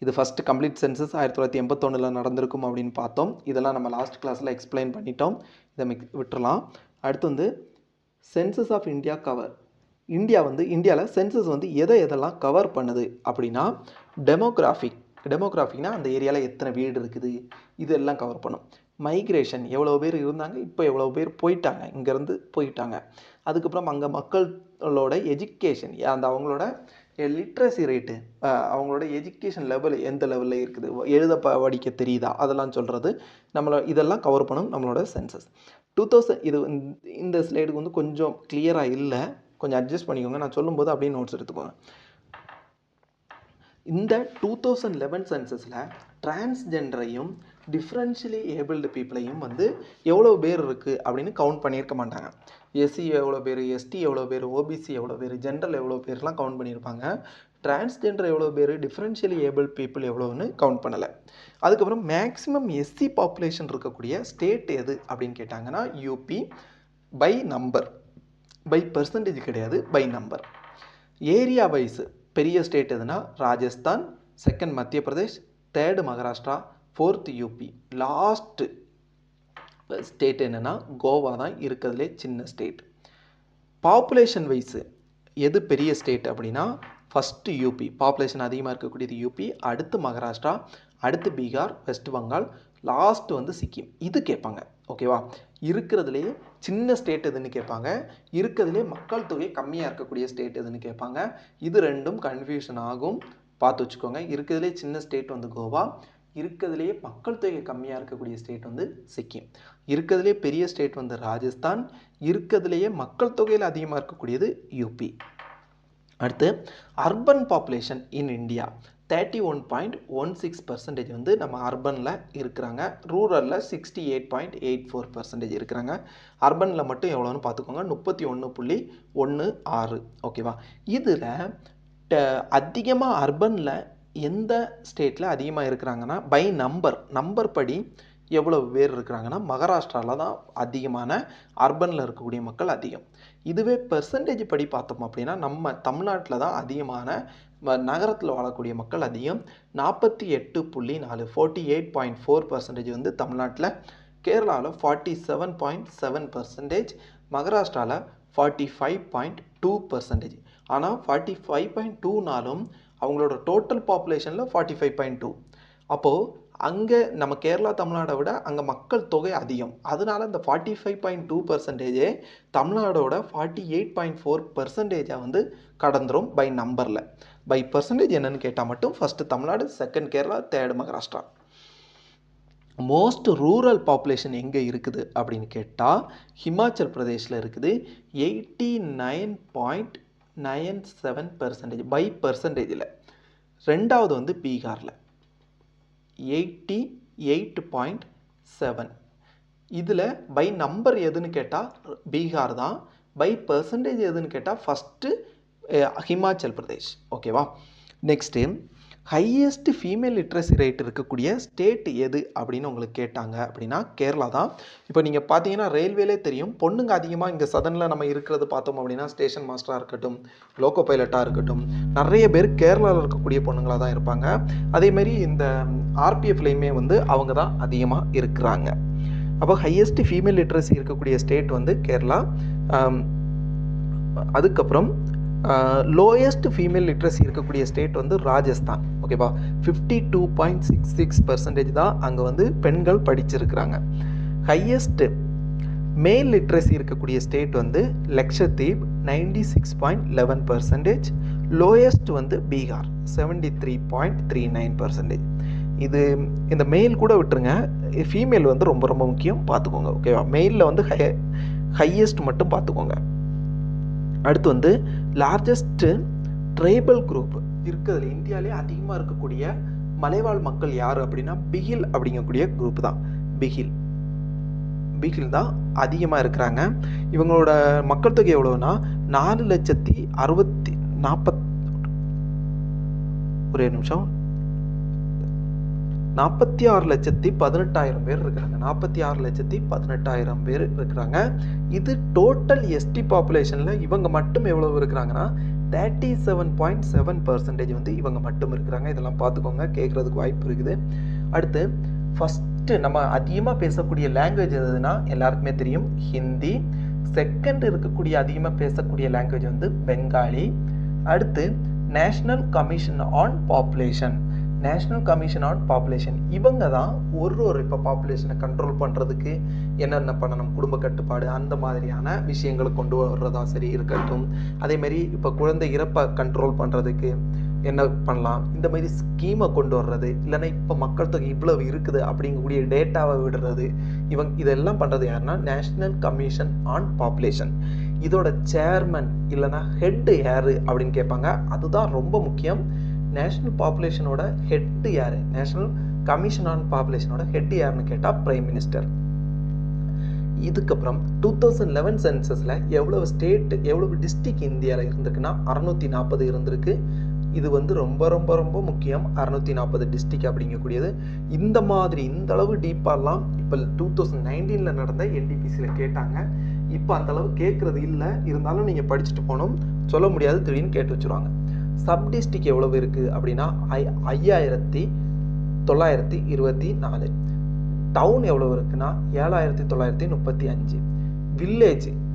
இது ஃபஸ்ட்டு கம்ப்ளீட் சென்சஸ் 1981 நடந்திருக்கும் அப்படின்னு பார்த்தோம். இதெல்லாம் நம்ம லாஸ்ட் கிளாஸில் எக்ஸ்பிளைன் பண்ணிட்டோம், இதை விட்டுறலாம். அடுத்து வந்து சென்சஸ் ஆஃப் இந்தியா கவர். இந்தியாவில் சென்சஸ் வந்து எதெல்லாம் கவர் பண்ணுது அப்படின்னா டெமோகிராஃபிக்னா அந்த ஏரியாவில் எத்தனை வீடு இருக்குது இதெல்லாம் கவர் பண்ணும். மைக்ரேஷன் எவ்வளோ பேர் இருந்தாங்க, இப்போ எவ்வளோ பேர் போயிட்டாங்க, இங்கேருந்து போயிட்டாங்க. அதுக்கப்புறம் அங்கே மக்களோட எஜுகேஷன், அவங்களோட லிட்ரஸி ரேட்டு, அவங்களோட எஜுகேஷன் லெவல் எந்த லெவலில் இருக்குது, எழுத படிக்க தெரியுதா, அதெல்லாம் சொல்கிறது இதெல்லாம் கவர் பண்ணும் நம்மளோட சென்சஸ். 2000 இது இந்த ஸ்லைடுக்கு வந்து கொஞ்சம் கிளியராக இல்லை, கொஞ்சம் அட்ஜஸ்ட் பண்ணிக்கோங்க, நான் சொல்லும்போது அப்படியே நோட்ஸ் எடுத்துக்கோங்க. இந்த 2011 சென்சஸில் டிரான்ஸ்ஜெண்டரையும் டிஃப்ரென்ஷியலி ஏபிள்டு பீப்புளையும் வந்து எவ்வளோ பேர் இருக்குது அப்படின்னு கவுண்ட் பண்ணியிருக்க மாட்டாங்க. எஸ்சி எவ்வளோ பேர், எஸ்டி எவ்வளோ பேர், ஓபிசி எவ்வளோ பேர், ஜென்ரல் எவ்வளோ பேர்லாம் கவுண்ட் பண்ணியிருப்பாங்க. டிரான்ஸ்ஜெண்டர் எவ்வளோ பேர், டிஃப்ரென்ஷியலி ஏபிள் பீப்புள் எவ்வளோன்னு கவுண்ட் பண்ணலை. அதுக்கப்புறம் மேக்ஸிமம் எஸ்சி பாப்புலேஷன் இருக்கக்கூடிய ஸ்டேட் எது அப்படின்னு கேட்டாங்கன்னா UP. By number, by percentage கிடையாது, பை நம்பர். ஏரியா வைஸ் பெரிய ஸ்டேட் எதுனா Rajasthan, second Madhya Pradesh, third Maharashtra, fourth UP, last state என்னென்னா கோவா தான் இருக்கிறதுலே சின்ன ஸ்டேட். பாப்புலேஷன் வைஸு எது பெரிய ஸ்டேட் அப்படின்னா ஃபஸ்ட்டு யூபி, பாப்புலேஷன் அதிகமாக இருக்கக்கூடியது யூபி, அடுத்து மகாராஷ்டிரா, அடுத்து பீகார், வெஸ்ட் பெங்கால், லாஸ்ட்டு வந்து சிக்கிம். இது கேட்பாங்க, ஓகேவா? இருக்கிறதுலே சின்ன ஸ்டேட் எதுன்னு கேட்பாங்க, இருக்கிறதுலே மக்கள் தொகை கம்மியாக இருக்கக்கூடிய ஸ்டேட் எதுன்னு கேட்பாங்க. இது ரெண்டும் கன்ஃபியூஷன் ஆகும், பார்த்து வச்சுக்கோங்க. இருக்கிறதுலே சின்ன ஸ்டேட் வந்து கோவா, இருக்கிறதுலேயே மக்கள் தொகை கம்மியாக இருக்கக்கூடிய ஸ்டேட் வந்து சிக்கிம், இருக்கிறதுலே பெரிய ஸ்டேட் வந்து ராஜஸ்தான், இருக்கிறதுலேயே மக்கள் தொகையில் அதிகமாக இருக்கக்கூடியது யூபி. அடுத்து அர்பன் பாப்புலேஷன் இன் இந்தியா. 31.16% வந்து நம்ம அர்பனில் இருக்கிறாங்க. ரூரலில் 68.84% இருக்கிறாங்க. அர்பனில் மட்டும் எவ்வளோன்னு பார்த்துக்கோங்க, 31.16. ஓகேவா? இதில் அதிகமாக அர்பனில் எந்த ஸ்டேட்டில் அதிகமாக இருக்கிறாங்கன்னா, பை நம்பர் படி எவ்வளவு பேர் இருக்கிறாங்கன்னா, மகாராஷ்டிராவில் தான் அதிகமான அர்பனில் இருக்கக்கூடிய மக்கள் அதிகம். இதுவே பெர்சன்டேஜ் படி பார்த்தோம் அப்படின்னா, நம்ம தமிழ்நாட்டில் தான் அதிகமான நகரத்தில் வாழக்கூடிய மக்கள் அதிகம். 48.4 48.4% வந்து தமிழ்நாட்டில், கேரளாவில் 47.7%, மகாராஷ்டிராவில் 45.2%. ஆனால் 45.2நாலும் அவங்களோட டோட்டல் பாப்புலேஷனில் 45.2. அப்போது அங்கே நம்ம கேரளா தமிழ்நாடை விட அங்கே மக்கள் தொகை அதிகம். அதனால இந்த 45.2% தமிழ்நாடோட 48.4% வந்து கடந்துரும் பை நம்பரில். பை பர்சன்டேஜ் என்னன்னு கேட்டால் மட்டும் first Tamil Nadu, second Kerala, third Maharashtra. Most rural population எங்கே இருக்குது அப்படின்னு கேட்டால் ஹிமாச்சல் பிரதேஷில் இருக்குது. 89.97% பை பர்சன்டேஜில். ரெண்டாவது வந்து பீகாரில் 88.7. இதில் பை நம்பர் எதுன்னு கேட்டால் பீகார் தான். பை பர்சன்டேஜ் எதுன்னு கேட்டால் ஃபஸ்ட்டு ஹிமாச்சல் பிரதேஷ். ஓகேவா? Next highest female literacy rate இருக்கக்கூடிய ஸ்டேட் எது அப்படின்னு உங்களுக்கு கேட்டாங்க அப்படின்னா கேரளா தான். இப்போ நீங்கள் பார்த்தீங்கன்னா ரயில்வேலே தெரியும், பொண்ணுங்க அதிகமாக இங்கே சதனில் நம்ம இருக்கிறது பார்த்தோம் அப்படின்னா ஸ்டேஷன் மாஸ்டராக இருக்கட்டும், லோக்கோ பைலட்டாக இருக்கட்டும், நிறைய பேர் கேரளாவில் இருக்கக்கூடிய பொண்ணுங்களாக தான் இருப்பாங்க. அதேமாரி இந்த ஆர்பிஎஃப்லேயுமே வந்து அவங்க தான் அதிகமாக இருக்கிறாங்க. அப்போ ஹையஸ்ட் ஃபீமேல் லிட்ரஸி இருக்கக்கூடிய ஸ்டேட் வந்து கேரளா. அதுக்கப்புறம் லோயஸ்ட் ஃபீமேல் லிட்ரஸி இருக்கக்கூடிய ஸ்டேட் வந்து ராஜஸ்தான். ஓகேவா? 52.66% தான் அங்கே வந்து பெண்கள் படிச்சிருக்கிறாங்க. ஹையஸ்ட் மேல் லிட்ரஸி இருக்கக்கூடிய ஸ்டேட் வந்து லக்ஷதீப் 96.11%. லோயஸ்ட் வந்து பீகார் 73.39%. இந்த மெயில் கூட விட்டுருங்க, ஃபீமேல் வந்து ரொம்ப ரொம்ப முக்கியம், பார்த்துக்கோங்க. ஓகேவா? மெயிலில் வந்து ஹையஸ்ட் மட்டும் பார்த்துக்கோங்க. அடுத்து வந்து லார்ஜஸ்ட்டு ட்ரைபல் குரூப் இருக்கிறதுல இந்தியாவிலே அதிகமாக இருக்கக்கூடிய மலைவாழ் மக்கள் யார் அப்படின்னா பிகில் அப்படிங்கக்கூடிய குரூப் தான். பிகில் தான் அதிகமாக இருக்கிறாங்க. இவங்களோட மக்கள் தொகை எவ்வளோன்னா 46,18,000 பேர் இருக்கிறாங்க. 46,18,000 பேர் இருக்கிறாங்க. இது டோட்டல் எஸ்டி பாப்புலேஷனில் இவங்க மட்டும் எவ்வளவு இருக்கிறாங்கன்னா 37.7% வந்து இவங்க மட்டும் இருக்கிறாங்க. இதெல்லாம் பார்த்துக்கோங்க, கேட்குறதுக்கு வாய்ப்பு இருக்குது. அடுத்து ஃபஸ்ட்டு நம்ம அதிகமாக பேசக்கூடிய லாங்குவேஜ் எதுனா எல்லாருக்குமே தெரியும், ஹிந்தி. செகண்ட் இருக்கக்கூடிய அதிகமாக பேசக்கூடிய லாங்குவேஜ் வந்து பெங்காலி. அடுத்து நேஷ்னல் கமிஷன் ஆன் பாப்புலேஷன் இவங்க தான் இப்போ பாப்புலேஷனை கண்ட்ரோல் பண்ணுறதுக்கு என்னென்ன பண்ணணும், குடும்ப கட்டுப்பாடு அந்த மாதிரியான விஷயங்களை கொண்டு வர்றதா சரி இருக்கட்டும். அதேமாரி இப்போ குழந்தை இறப்பை கண்ட்ரோல் பண்ணுறதுக்கு என்ன பண்ணலாம், இந்த மாதிரி ஸ்கீமை கொண்டு வர்றது, இல்லைன்னா இப்போ மக்கள் தொகை இவ்வளவு இருக்குது அப்படிங்கக்கூடிய டேட்டாவை விடுறது, இதெல்லாம் பண்ணுறது யாருன்னா நேஷ்னல் கமிஷன் ஆன் பாப்புலேஷன். இதோட சேர்மன் இல்லைன்னா ஹெட் யாரு அப்படின்னு கேட்பாங்க. அதுதான் ரொம்ப முக்கியம். நேஷ்னல் பாப்புலேஷனோட ஹெட் யாரு, நேஷ்னல் கமிஷன் ஆன் பாப்புலேஷனோட ஹெட் யாருன்னு கேட்டால் பிரைம் மினிஸ்டர். இதுக்கப்புறம் 2011 சென்சஸில் எவ்வளவு டிஸ்ட்ரிக்ட் இந்தியாவில் இருந்திருக்குன்னா 640 இருந்திருக்கு. இது வந்து ரொம்ப ரொம்ப ரொம்ப முக்கியம், 640 டிஸ்ட்ரிக்ட் அப்படிங்கக்கூடியது. இந்த அளவு டீப்பாலாம் இப்போ 2019 நடந்த என்டிபிசியில் கேட்டாங்க. இப்போ அந்த அளவு கேட்குறது இல்லை, இருந்தாலும் நீங்கள் படிச்சுட்டு போகணும், சொல்ல முடியாது, திடீர்னு கேட்டு வச்சுருவாங்க. சப் டிஸ்ட்ரிக்ட் எவ்வளவு இருக்குது அப்படின்னா 5,924. டவுன் எவ்வளோ இருக்குன்னா 7,935.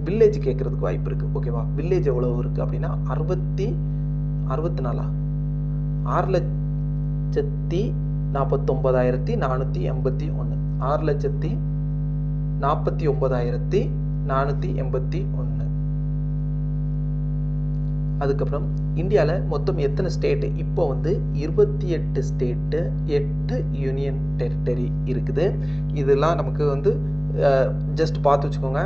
வில்லேஜ் கேட்குறதுக்கு வாய்ப்பு இருக்குது. ஓகேவா? வில்லேஜ் எவ்வளோ இருக்குது அப்படின்னா 6,49,481. 6,49,481. அதுக்கப்புறம் இந்தியாவில் மொத்தம் எத்தனை ஸ்டேட்டு? இப்போ வந்து 28 ஸ்டேட்டு, 8 யூனியன் டெரிட்டரி இருக்குது. இதெல்லாம் நமக்கு வந்து ஜஸ்ட் பார்த்து வச்சுக்கோங்க.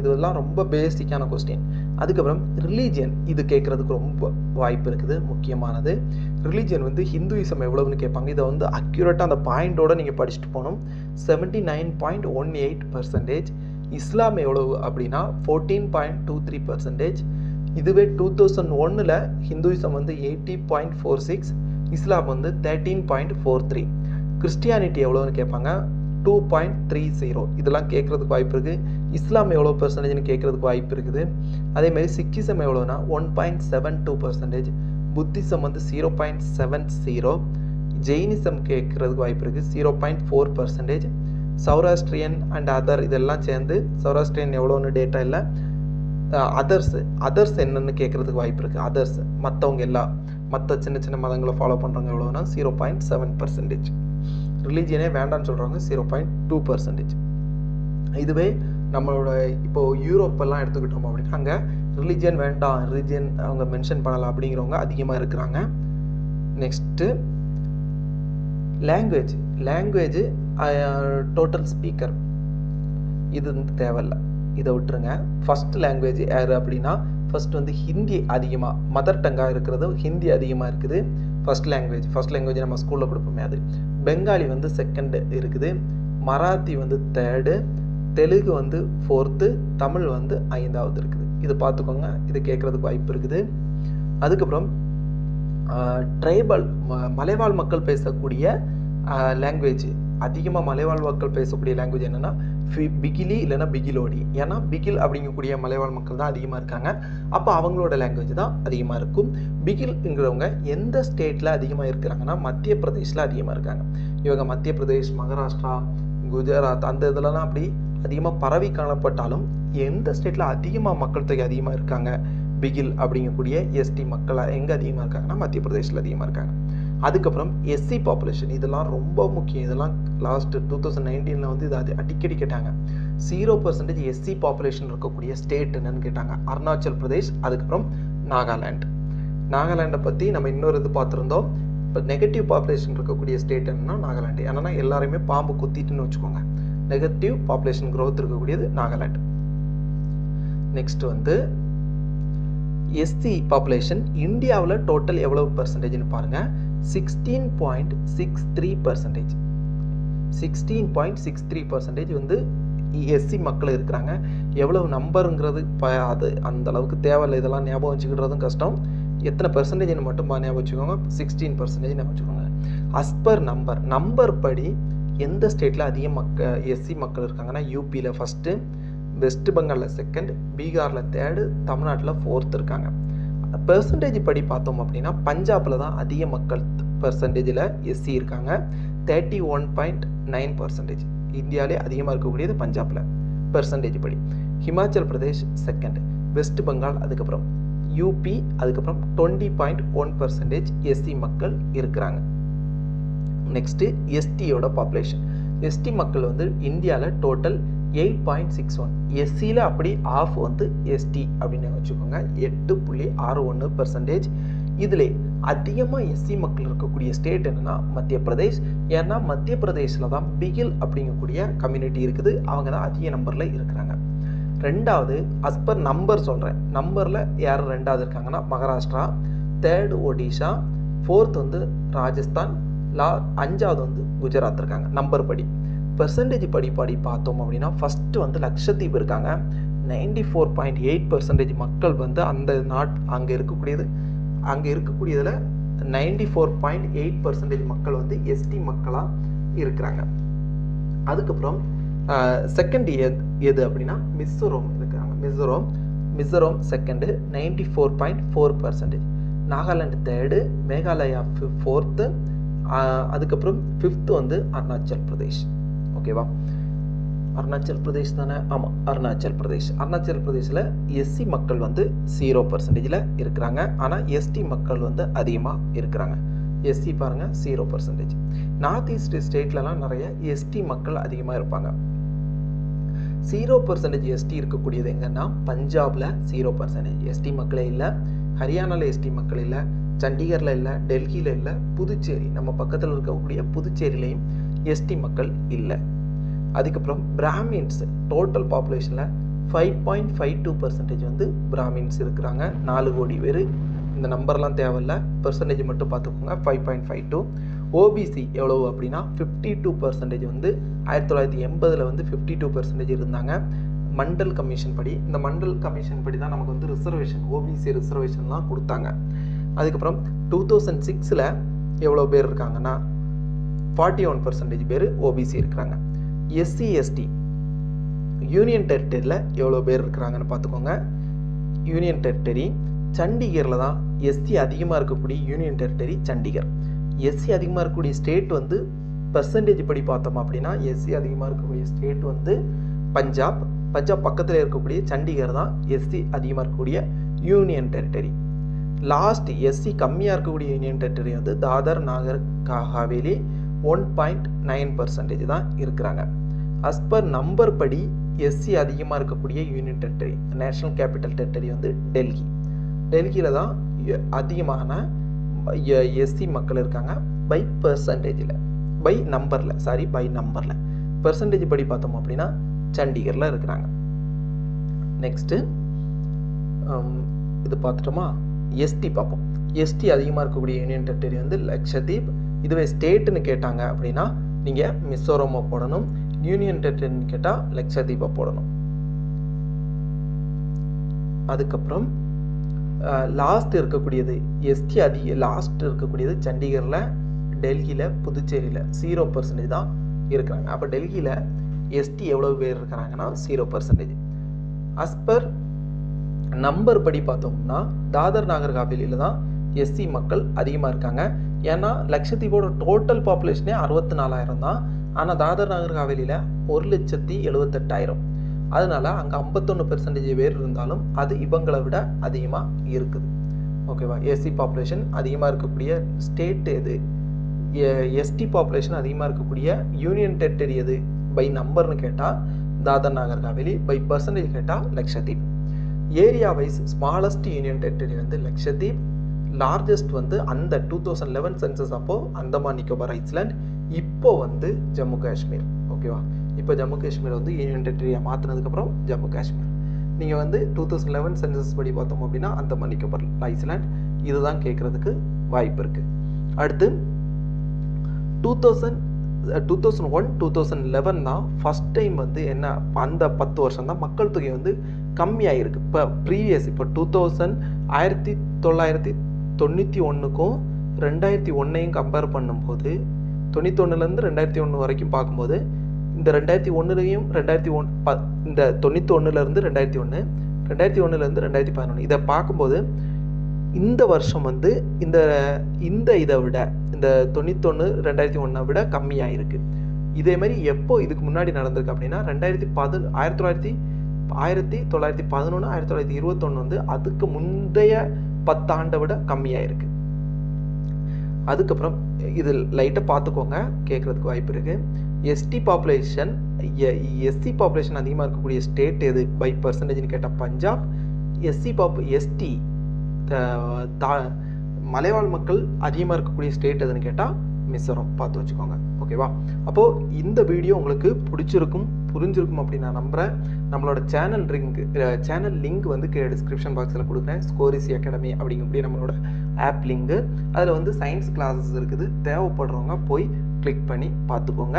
இதெல்லாம் ரொம்ப பேசிக்கான கொஸ்டின். அதுக்கப்புறம் ரிலீஜியன், இது கேட்குறதுக்கு ரொம்ப வாய்ப்பு இருக்குது, முக்கியமானது. ரிலீஜியன் வந்து ஹிந்துயிசம் எவ்வளவுன்னு கேட்பாங்க. இதை வந்து அக்யூரேட்டாக அந்த பாயிண்டோடு நீங்கள் படிச்சுட்டு போகணும். 79.18%. இஸ்லாம் எவ்வளவு அப்படின்னா 14.23%. இதுவே 2001 ஹிந்துயிசம் வந்து 80.46, இஸ்லாம் வந்து 13.43. கிறிஸ்டியானிட்டி எவ்வளோன்னு கேட்பாங்க, 2.30. இதெல்லாம் கேட்குறதுக்கு வாய்ப்பு இருக்குது. இஸ்லாம் எவ்வளோ பெர்சன்டேஜ்னு கேட்குறதுக்கு வாய்ப்பு இருக்குது. அதேமாதிரி சிக்கிசம் எவ்வளோனா 1.72%. புத்திசம் வந்து 0.70. ஜெயினிசம் கேட்குறதுக்கு வாய்ப்பு இருக்குது, 0.4%. சௌராஷ்டிரியன் அண்ட் அதர் இதெல்லாம் சேர்ந்து சௌராஷ்டிரியன் எவ்வளோன்னு டேட்டா இல்லை. அதர்ஸ் என்னன்னு கேட்குறதுக்கு வாய்ப்பு இருக்குது. அதர்ஸ் மற்றவங்க எல்லாம் மற்ற சின்ன சின்ன மதங்களை ஃபாலோ பண்ணுறவங்க எவ்வளோனா 0.7%. ரிலீஜியனே வேண்டான்னு சொல்கிறவங்க 0.2%. இதுவே நம்மளோட இப்போது யூரோப்பெல்லாம் எடுத்துக்கிட்டோம் அப்படின்னா அங்கே ரிலீஜியன் வேண்டாம், ரிலீஜியன் அவங்க மென்ஷன் பண்ணலாம் அப்படிங்கிறவங்க அதிகமாக இருக்கிறாங்க. நெக்ஸ்ட்டு லாங்குவேஜ் டோட்டல் ஸ்பீக்கர் இது வந்து தேவையில்லை, இதை விட்டுருங்க. ஃபஸ்ட் லாங்குவேஜ் யார் அப்படின்னா ஃபஸ்ட் வந்து ஹிந்தி அதிகமாக மதர் டங்காக இருக்கிறது, ஹிந்தி அதிகமாக இருக்குது. ஃபஸ்ட் லாங்குவேஜ் நம்ம ஸ்கூலில் கொடுப்போமே அது. பெங்காலி வந்து செகண்டு இருக்குது. மராத்தி வந்து தேர்டு. தெலுங்கு வந்து ஃபோர்த்து. தமிழ் வந்து 5வது இருக்குது. இது பார்த்துக்கோங்க, இது கேட்குறதுக்கு வாய்ப்பு இருக்குது. அதுக்கப்புறம் ட்ரைபல் மலைவாழ் மக்கள் பேசக்கூடிய லாங்குவேஜ், அதிகமாக மலைவாழ் மக்கள் பேசக்கூடிய லாங்குவேஜ் என்னென்னா பிகிலி இல்லைன்னா பிகிலோடி. ஏன்னா பிகில் அப்படிங்கக்கூடிய மலைவாழ் மக்கள் தான் அதிகமாக இருக்காங்க. அப்போ அவங்களோட லாங்குவேஜ் தான் அதிகமாக இருக்கும். பிகில்ங்கிறவங்க எந்த ஸ்டேட்டில் அதிகமாக இருக்கிறாங்கன்னா மத்திய பிரதேஷில் அதிகமாக இருக்காங்க. இவங்க மத்திய பிரதேஷ், மகாராஷ்டிரா, குஜராத் அந்த இதெல்லாம் அப்படி அதிகமாக பரவி காணப்பட்டாலும் எந்த ஸ்டேட்டில் அதிகமாக மக்கள் தொகை அதிகமாக இருக்காங்க பிகில் அப்படிங்கக்கூடிய எஸ்டி மக்கள் எங்கே அதிகமாக இருக்காங்கன்னா மத்திய பிரதேஷில் அதிகமாக இருக்காங்க. அதுக்கப்புறம் எஸ்சி பாப்புலேஷன், இதெல்லாம் ரொம்ப முக்கியம். இதெல்லாம் லாஸ்ட் 2019 வந்து இது அடிக்கடி கேட்டாங்க. 0% எஸ்சி பாப்புலேஷன் இருக்கக்கூடிய ஸ்டேட் என்னன்னு கேட்டாங்க. அருணாச்சல் பிரதேஷ், அதுக்கப்புறம் நாகாலாண்டை பற்றி நம்ம இன்னொரு இது பார்த்துருந்தோம். இப்போ நெகட்டிவ் பாப்புலேஷன் இருக்கக்கூடிய ஸ்டேட் என்னன்னா நாகாலாண்டு. ஏன்னா எல்லாருமே பாம்பு குத்திட்டுன்னு வச்சுக்கோங்க. நெகட்டிவ் பாப்புலேஷன் growth இருக்கக்கூடியது நாகாலாண்டு. நெக்ஸ்ட் வந்து எஸ்சி பாப்புலேஷன் இந்தியாவில் டோட்டல் எவ்வளவு பர்சன்டேஜ்னு பாருங்கள். 16.63%. 16.63% வந்து எஸ்சி மக்கள் இருக்கிறாங்க. எவ்வளவு நம்பருங்கிறது அது அந்த அளவுக்கு தேவையில்லை, இதெல்லாம் ஞாபகம் வச்சுக்கிறதும் கஷ்டம். எத்தனை பெர்சன்டேஜ்னு மட்டும் ஞாபகம் வச்சுக்கோங்க. 16% ஞாபகம் வச்சுக்கோங்க. அஸ்பர் நம்பர் படி எந்த ஸ்டேட்டில் அதிக எஸ்சி மக்கள் இருக்காங்கன்னா யூபியில் ஃபஸ்ட்டு, வெஸ்ட் பெங்காலில் செகண்ட், பீகாரில் தேர்டு, தமிழ்நாட்டில் ஃபோர்த் இருக்காங்க. பெர்சன்டேஜ் படி பார்த்தோம் அப்படின்னா பஞ்சாபில் தான் அதிக மக்கள் பெர்சன்டேஜில் எஸ்சி இருக்காங்க. 31.9%. இந்தியாவிலே அதிகமாக இருக்கக்கூடியது பஞ்சாபில் பெர்சன்டேஜ் படி. ஹிமாச்சல் பிரதேஷ் செகண்ட், வெஸ்ட் பெங்கால், அதுக்கப்புறம் யூபி, அதுக்கப்புறம் 20.1% எஸ்சி மக்கள் இருக்கிறாங்க. Next எஸ்டியோட population. எஸ்டி மக்கள் வந்து இந்தியாவில் டோட்டல் 8.61. எஸ்சியில் அப்படி ஆஃப் வந்து எஸ்டி அப்படின்னு வச்சுக்கோங்க, 8.61%. இதில் அதிகமாக எஸ்சி மக்கள் இருக்கக்கூடிய ஸ்டேட் என்னென்னா மத்திய பிரதேஷ். ஏன்னா மத்திய பிரதேஷில் தான் பிகில் அப்படிங்கக்கூடிய கம்யூனிட்டி இருக்குது. அவங்க தான் அதிக நம்பரில் இருக்கிறாங்க. ரெண்டாவது அஸ்பர் நம்பர் சொல்கிறேன். நம்பரில் யார் ரெண்டாவது இருக்காங்கன்னா மகாராஷ்டிரா, தேர்டு ஒடிஷா, ஃபோர்த் வந்து ராஜஸ்தான், 5வது வந்து குஜராத் இருக்காங்க நம்பர் படி. பெர்சன்டேஜ் படி பார்த்தோம் அப்படின்னா ஃபஸ்ட்டு வந்து லட்சத்தீவு இருக்காங்க. 94.8% மக்கள் வந்து அந்த அங்கே இருக்கக்கூடியதில் 94.8% மக்கள் வந்து எஸ்டி மக்களாக இருக்கிறாங்க. அதுக்கப்புறம் செகண்ட் எது அப்படின்னா மிசோரம் இருக்கிறாங்க. Mizoram second, 94.4%. Nagaland third, Meghalaya fourth, அதுக்கப்புறம் ஃபிஃப்த்து வந்து அருணாச்சல் பிரதேஷ். ஓகேவா, அருணாச்சல் பிரதேஷ் தானே? ஆமாம், அருணாச்சல் பிரதேஷில் எஸ்சி மக்கள் வந்து 0% இருக்கிறாங்க. ஆனால் எஸ்டி மக்கள் வந்து அதிகமாக இருக்கிறாங்க. எஸ்சி பாருங்கள் 0%. நார்த் ஈஸ்ட் ஸ்டேட்லலாம் நிறைய எஸ்டி மக்கள் அதிகமாக இருப்பாங்க. 0% எஸ்டி இருக்கக்கூடியது எங்கன்னா பஞ்சாபில் 0% எஸ்டி மக்களே இல்லை. ஹரியானாவில் எஸ்டி மக்கள் இல்லை. சண்டிகரில் இல்லை. டெல்லியில் இல்லை. புதுச்சேரி நம்ம பக்கத்தில் இருக்கக்கூடிய புதுச்சேரியிலையும் எஸ்டி மக்கள் இல்லை. அதுக்கப்புறம் பிராமின்ஸ் டோட்டல் பாப்புலேஷனில் 5.52% வந்து பிராமின்ஸ் இருக்கிறாங்க. 4 கோடி பேர் இந்த நம்பர்லாம் தேவையில்லை, பெர்சன்டேஜ் மட்டும் பார்த்துக்கோங்க. 5.52. ஓபிசி எவ்வளவு அப்படின்னா 52% வந்து 1980 வந்து 52% இருந்தாங்க மண்டல் கமிஷன் படி. இந்த மண்டல் கமிஷன் படி தான் நமக்கு வந்து ரிசர்வேஷன், ஓபிசி ரிசர்வேஷன்லாம் கொடுத்தாங்க. அதுக்கப்புறம் 2006 எவ்வளோ பேர் இருக்காங்கன்னா 41% பேர் ஓபிசி இருக்கிறாங்க. எஸ்சி எஸ்டி யூனியன் டெரிட்டரியில் எவ்வளோ பேர் இருக்கிறாங்கன்னு பார்த்துக்கோங்க. யூனியன் டெரிட்டரி சண்டிகரில் தான் எஸ்சி அதிகமாக இருக்கக்கூடிய யூனியன் டெரிட்டரி சண்டிகர். எஸ்சி அதிகமாக இருக்கக்கூடிய ஸ்டேட் வந்து பெர்சன்டேஜ் படி பார்த்தோம் அப்படின்னா எஸ்சி அதிகமாக இருக்கக்கூடிய ஸ்டேட் வந்து பஞ்சாப். பஞ்சாப் பக்கத்தில் இருக்கக்கூடிய சண்டிகர் தான் எஸ்சி அதிகமாக இருக்கக்கூடிய யூனியன் டெரிட்டரி. லாஸ்ட் எஸ்சி கம்மியாக இருக்கக்கூடிய யூனியன் டெரிட்டரி வந்து தாதர் நாகர் ஹவேலி 1.9% தான் இருக்கிறாங்க. அஸ் பர் நம்பர் படி எஸ்சி அதிகமாக இருக்கக்கூடிய union territory, national capital territory வந்து டெல்லி. டெல்லியில் தான் அதிகமான எஸ்சி மக்கள் இருக்காங்க பை பர்சன்டேஜில், பை நம்பரில். பெர்சன்டேஜ் படி பார்த்தோம் அப்படின்னா சண்டிகரில் இருக்கிறாங்க. நெக்ஸ்ட்டு இது பார்த்துட்டோமா, எஸ்டி பார்ப்போம். எஸ்டி அதிகமாக இருக்கக்கூடிய யூனியன் டெரிட்டரி வந்து லக்ஷதீப். இதுவே ஸ்டேட்டுன்னு கேட்டாங்க அப்படின்னா நீங்கள் மிசோரமை போடணும். யூனியன் டெரிட்டரின்னு கேட்டால் லக்ஷதீப்பை போடணும். அதுக்கப்புறம் லாஸ்ட் இருக்கக்கூடியது எஸ்டி லாஸ்ட் இருக்கக்கூடியது சண்டிகரில், டெல்லியில், புதுச்சேரியில் 0% தான் இருக்கிறாங்க. அப்போ டெல்லியில் எஸ்டி எவ்வளவு பேர் இருக்கிறாங்கன்னா 0%. அஸ் பர் நம்பர் படி பார்த்தோம்னா தாதர் நாகர் ஹவேலியில் தான் எஸ்சி மக்கள் அதிகமாக இருக்காங்க. ஏன்னா லக்ஷதீப்போட டோட்டல் பாப்புலேஷனே 64,000 தான். ஆனால் தாதர் நாகர் ஹவேலியில் 1,78,000. அதனால அங்கே 51% பேர் இருந்தாலும் அது இவங்களை விட அதிகமாக இருக்குது. ஓகேவா? எஸ்சி பாப்புலேஷன் அதிகமாக இருக்கக்கூடிய ஸ்டேட் எது, எஸ்டி பாப்புலேஷன் அதிகமாக இருக்கக்கூடிய யூனியன் டெரிட்டரி எது பை நம்பர்னு கேட்டால் தாதர் நாகர் ஹவேலி, பை பர்சன்டேஜ் கேட்டால் Lakshadweep. Area wise smallest union territory வந்து லக்ஷதீப், லார்ஜஸ்ட் வந்து அந்த 2011 சென்சஸ் அப்போ அந்தமான் நிக்கோபார் ஐஸ்லாண்ட், இப்போ வந்து ஜம்மு காஷ்மீர். ஓகேவா? இப்போ ஜம்மு காஷ்மீர் வந்து யூனியன் டெரிட்டரியாக மாற்றினதுக்கப்புறம் ஜம்மு காஷ்மீர். நீங்கள் வந்து 2011 சென்சஸ் படி பார்த்தோம் அப்படின்னா அந்தமான் நிக்கோபார் ஐஸ்லாண்ட். இதுதான் கேட்குறதுக்கு வாய்ப்பு இருக்குது. அடுத்து 2001 2011 தான் ஃபஸ்ட் டைம் வந்து என்ன, அந்த 10 வருஷம் தான் மக்கள் தொகை வந்து கம்மியாயிருக்கு. இப்போ ப்ரீவியஸ் இப்போ 1991க்கும் 2001 கம்பேர் பண்ணும்போது 91லேருந்து 2001 வரைக்கும் பார்க்கும்போது இந்த 2001லையும் இந்த 91லேருந்து 2001, 2001லேருந்து 2011 இதை பார்க்கும்போது இந்த வருஷம் வந்து இந்த இதை விட இந்த 91 2001 விட கம்மியாயிருக்கு. இதே மாதிரி எப்போ இதுக்கு முன்னாடி நடந்திருக்கு அப்படின்னா 1911 1921 வந்து அதுக்கு முந்தைய 10 ஆண்டை விட கம்மியாயிருக்கு. அதுக்கப்புறம் இது லைட்டாக பார்த்துக்கோங்க, கேட்குறதுக்கு வாய்ப்பு இருக்குது. எஸ்சி பாப்புலேஷன் அதிகமாக இருக்கக்கூடிய ஸ்டேட் எது பை பர்சன்டேஜ்னு கேட்டால் பஞ்சாப். எஸ்டி மலைவாழ் மக்கள் அதிகமாக இருக்கக்கூடிய ஸ்டேட் எதுன்னு கேட்டால் மிசோரம். பார்த்து வச்சுக்கோங்க. ஓகேவா? அப்போது இந்த வீடியோ உங்களுக்கு புரிஞ்சிருக்கும் அப்படின்னு நான் நம்புகிறேன். நம்மளோட சேனல் லிங்க் வந்து டிஸ்கிரிப்ஷன் பாக்ஸில் கொடுக்குறேன். ஸ்கோரிசி அகாடமி அப்படிங்கக்கூடிய நம்மளோட ஆப் லிங்கு. அதில் வந்து சயின்ஸ் கிளாஸஸ் இருக்குது. தேவைப்படுறவங்க போய் கிளிக் பண்ணி பார்த்துக்கோங்க.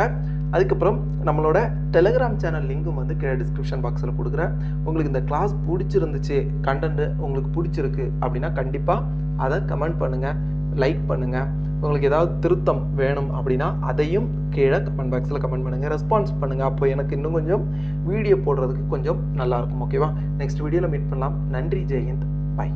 அதுக்கப்புறம் நம்மளோட டெலிகிராம் சேனல் லிங்கும் வந்து டிஸ்கிரிப்ஷன் பாக்ஸில் கொடுக்குறேன். உங்களுக்கு இந்த கிளாஸ் பிடிச்சிருந்துச்சு, கண்டென்ட் உங்களுக்கு பிடிச்சிருக்கு அப்படின்னா கண்டிப்பாக அதை கமெண்ட் பண்ணுங்கள், லைக் பண்ணுங்கள். உங்களுக்கு ஏதாவது திருத்தம் வேணும் அப்படின்னா அதையும் கீழே கமெண்ட் பாக்ஸில் கமெண்ட் பண்ணுங்கள், ரெஸ்பான்ஸ் பண்ணுங்கள். அப்போ எனக்கு இன்னும் கொஞ்சம் வீடியோ போடுறதுக்கு கொஞ்சம் நல்லாயிருக்கும். ஓகேவா? நெக்ஸ்ட் வீடியோவில் மீட் பண்ணலாம். நன்றி. ஜெய் ஹிந்த். பை.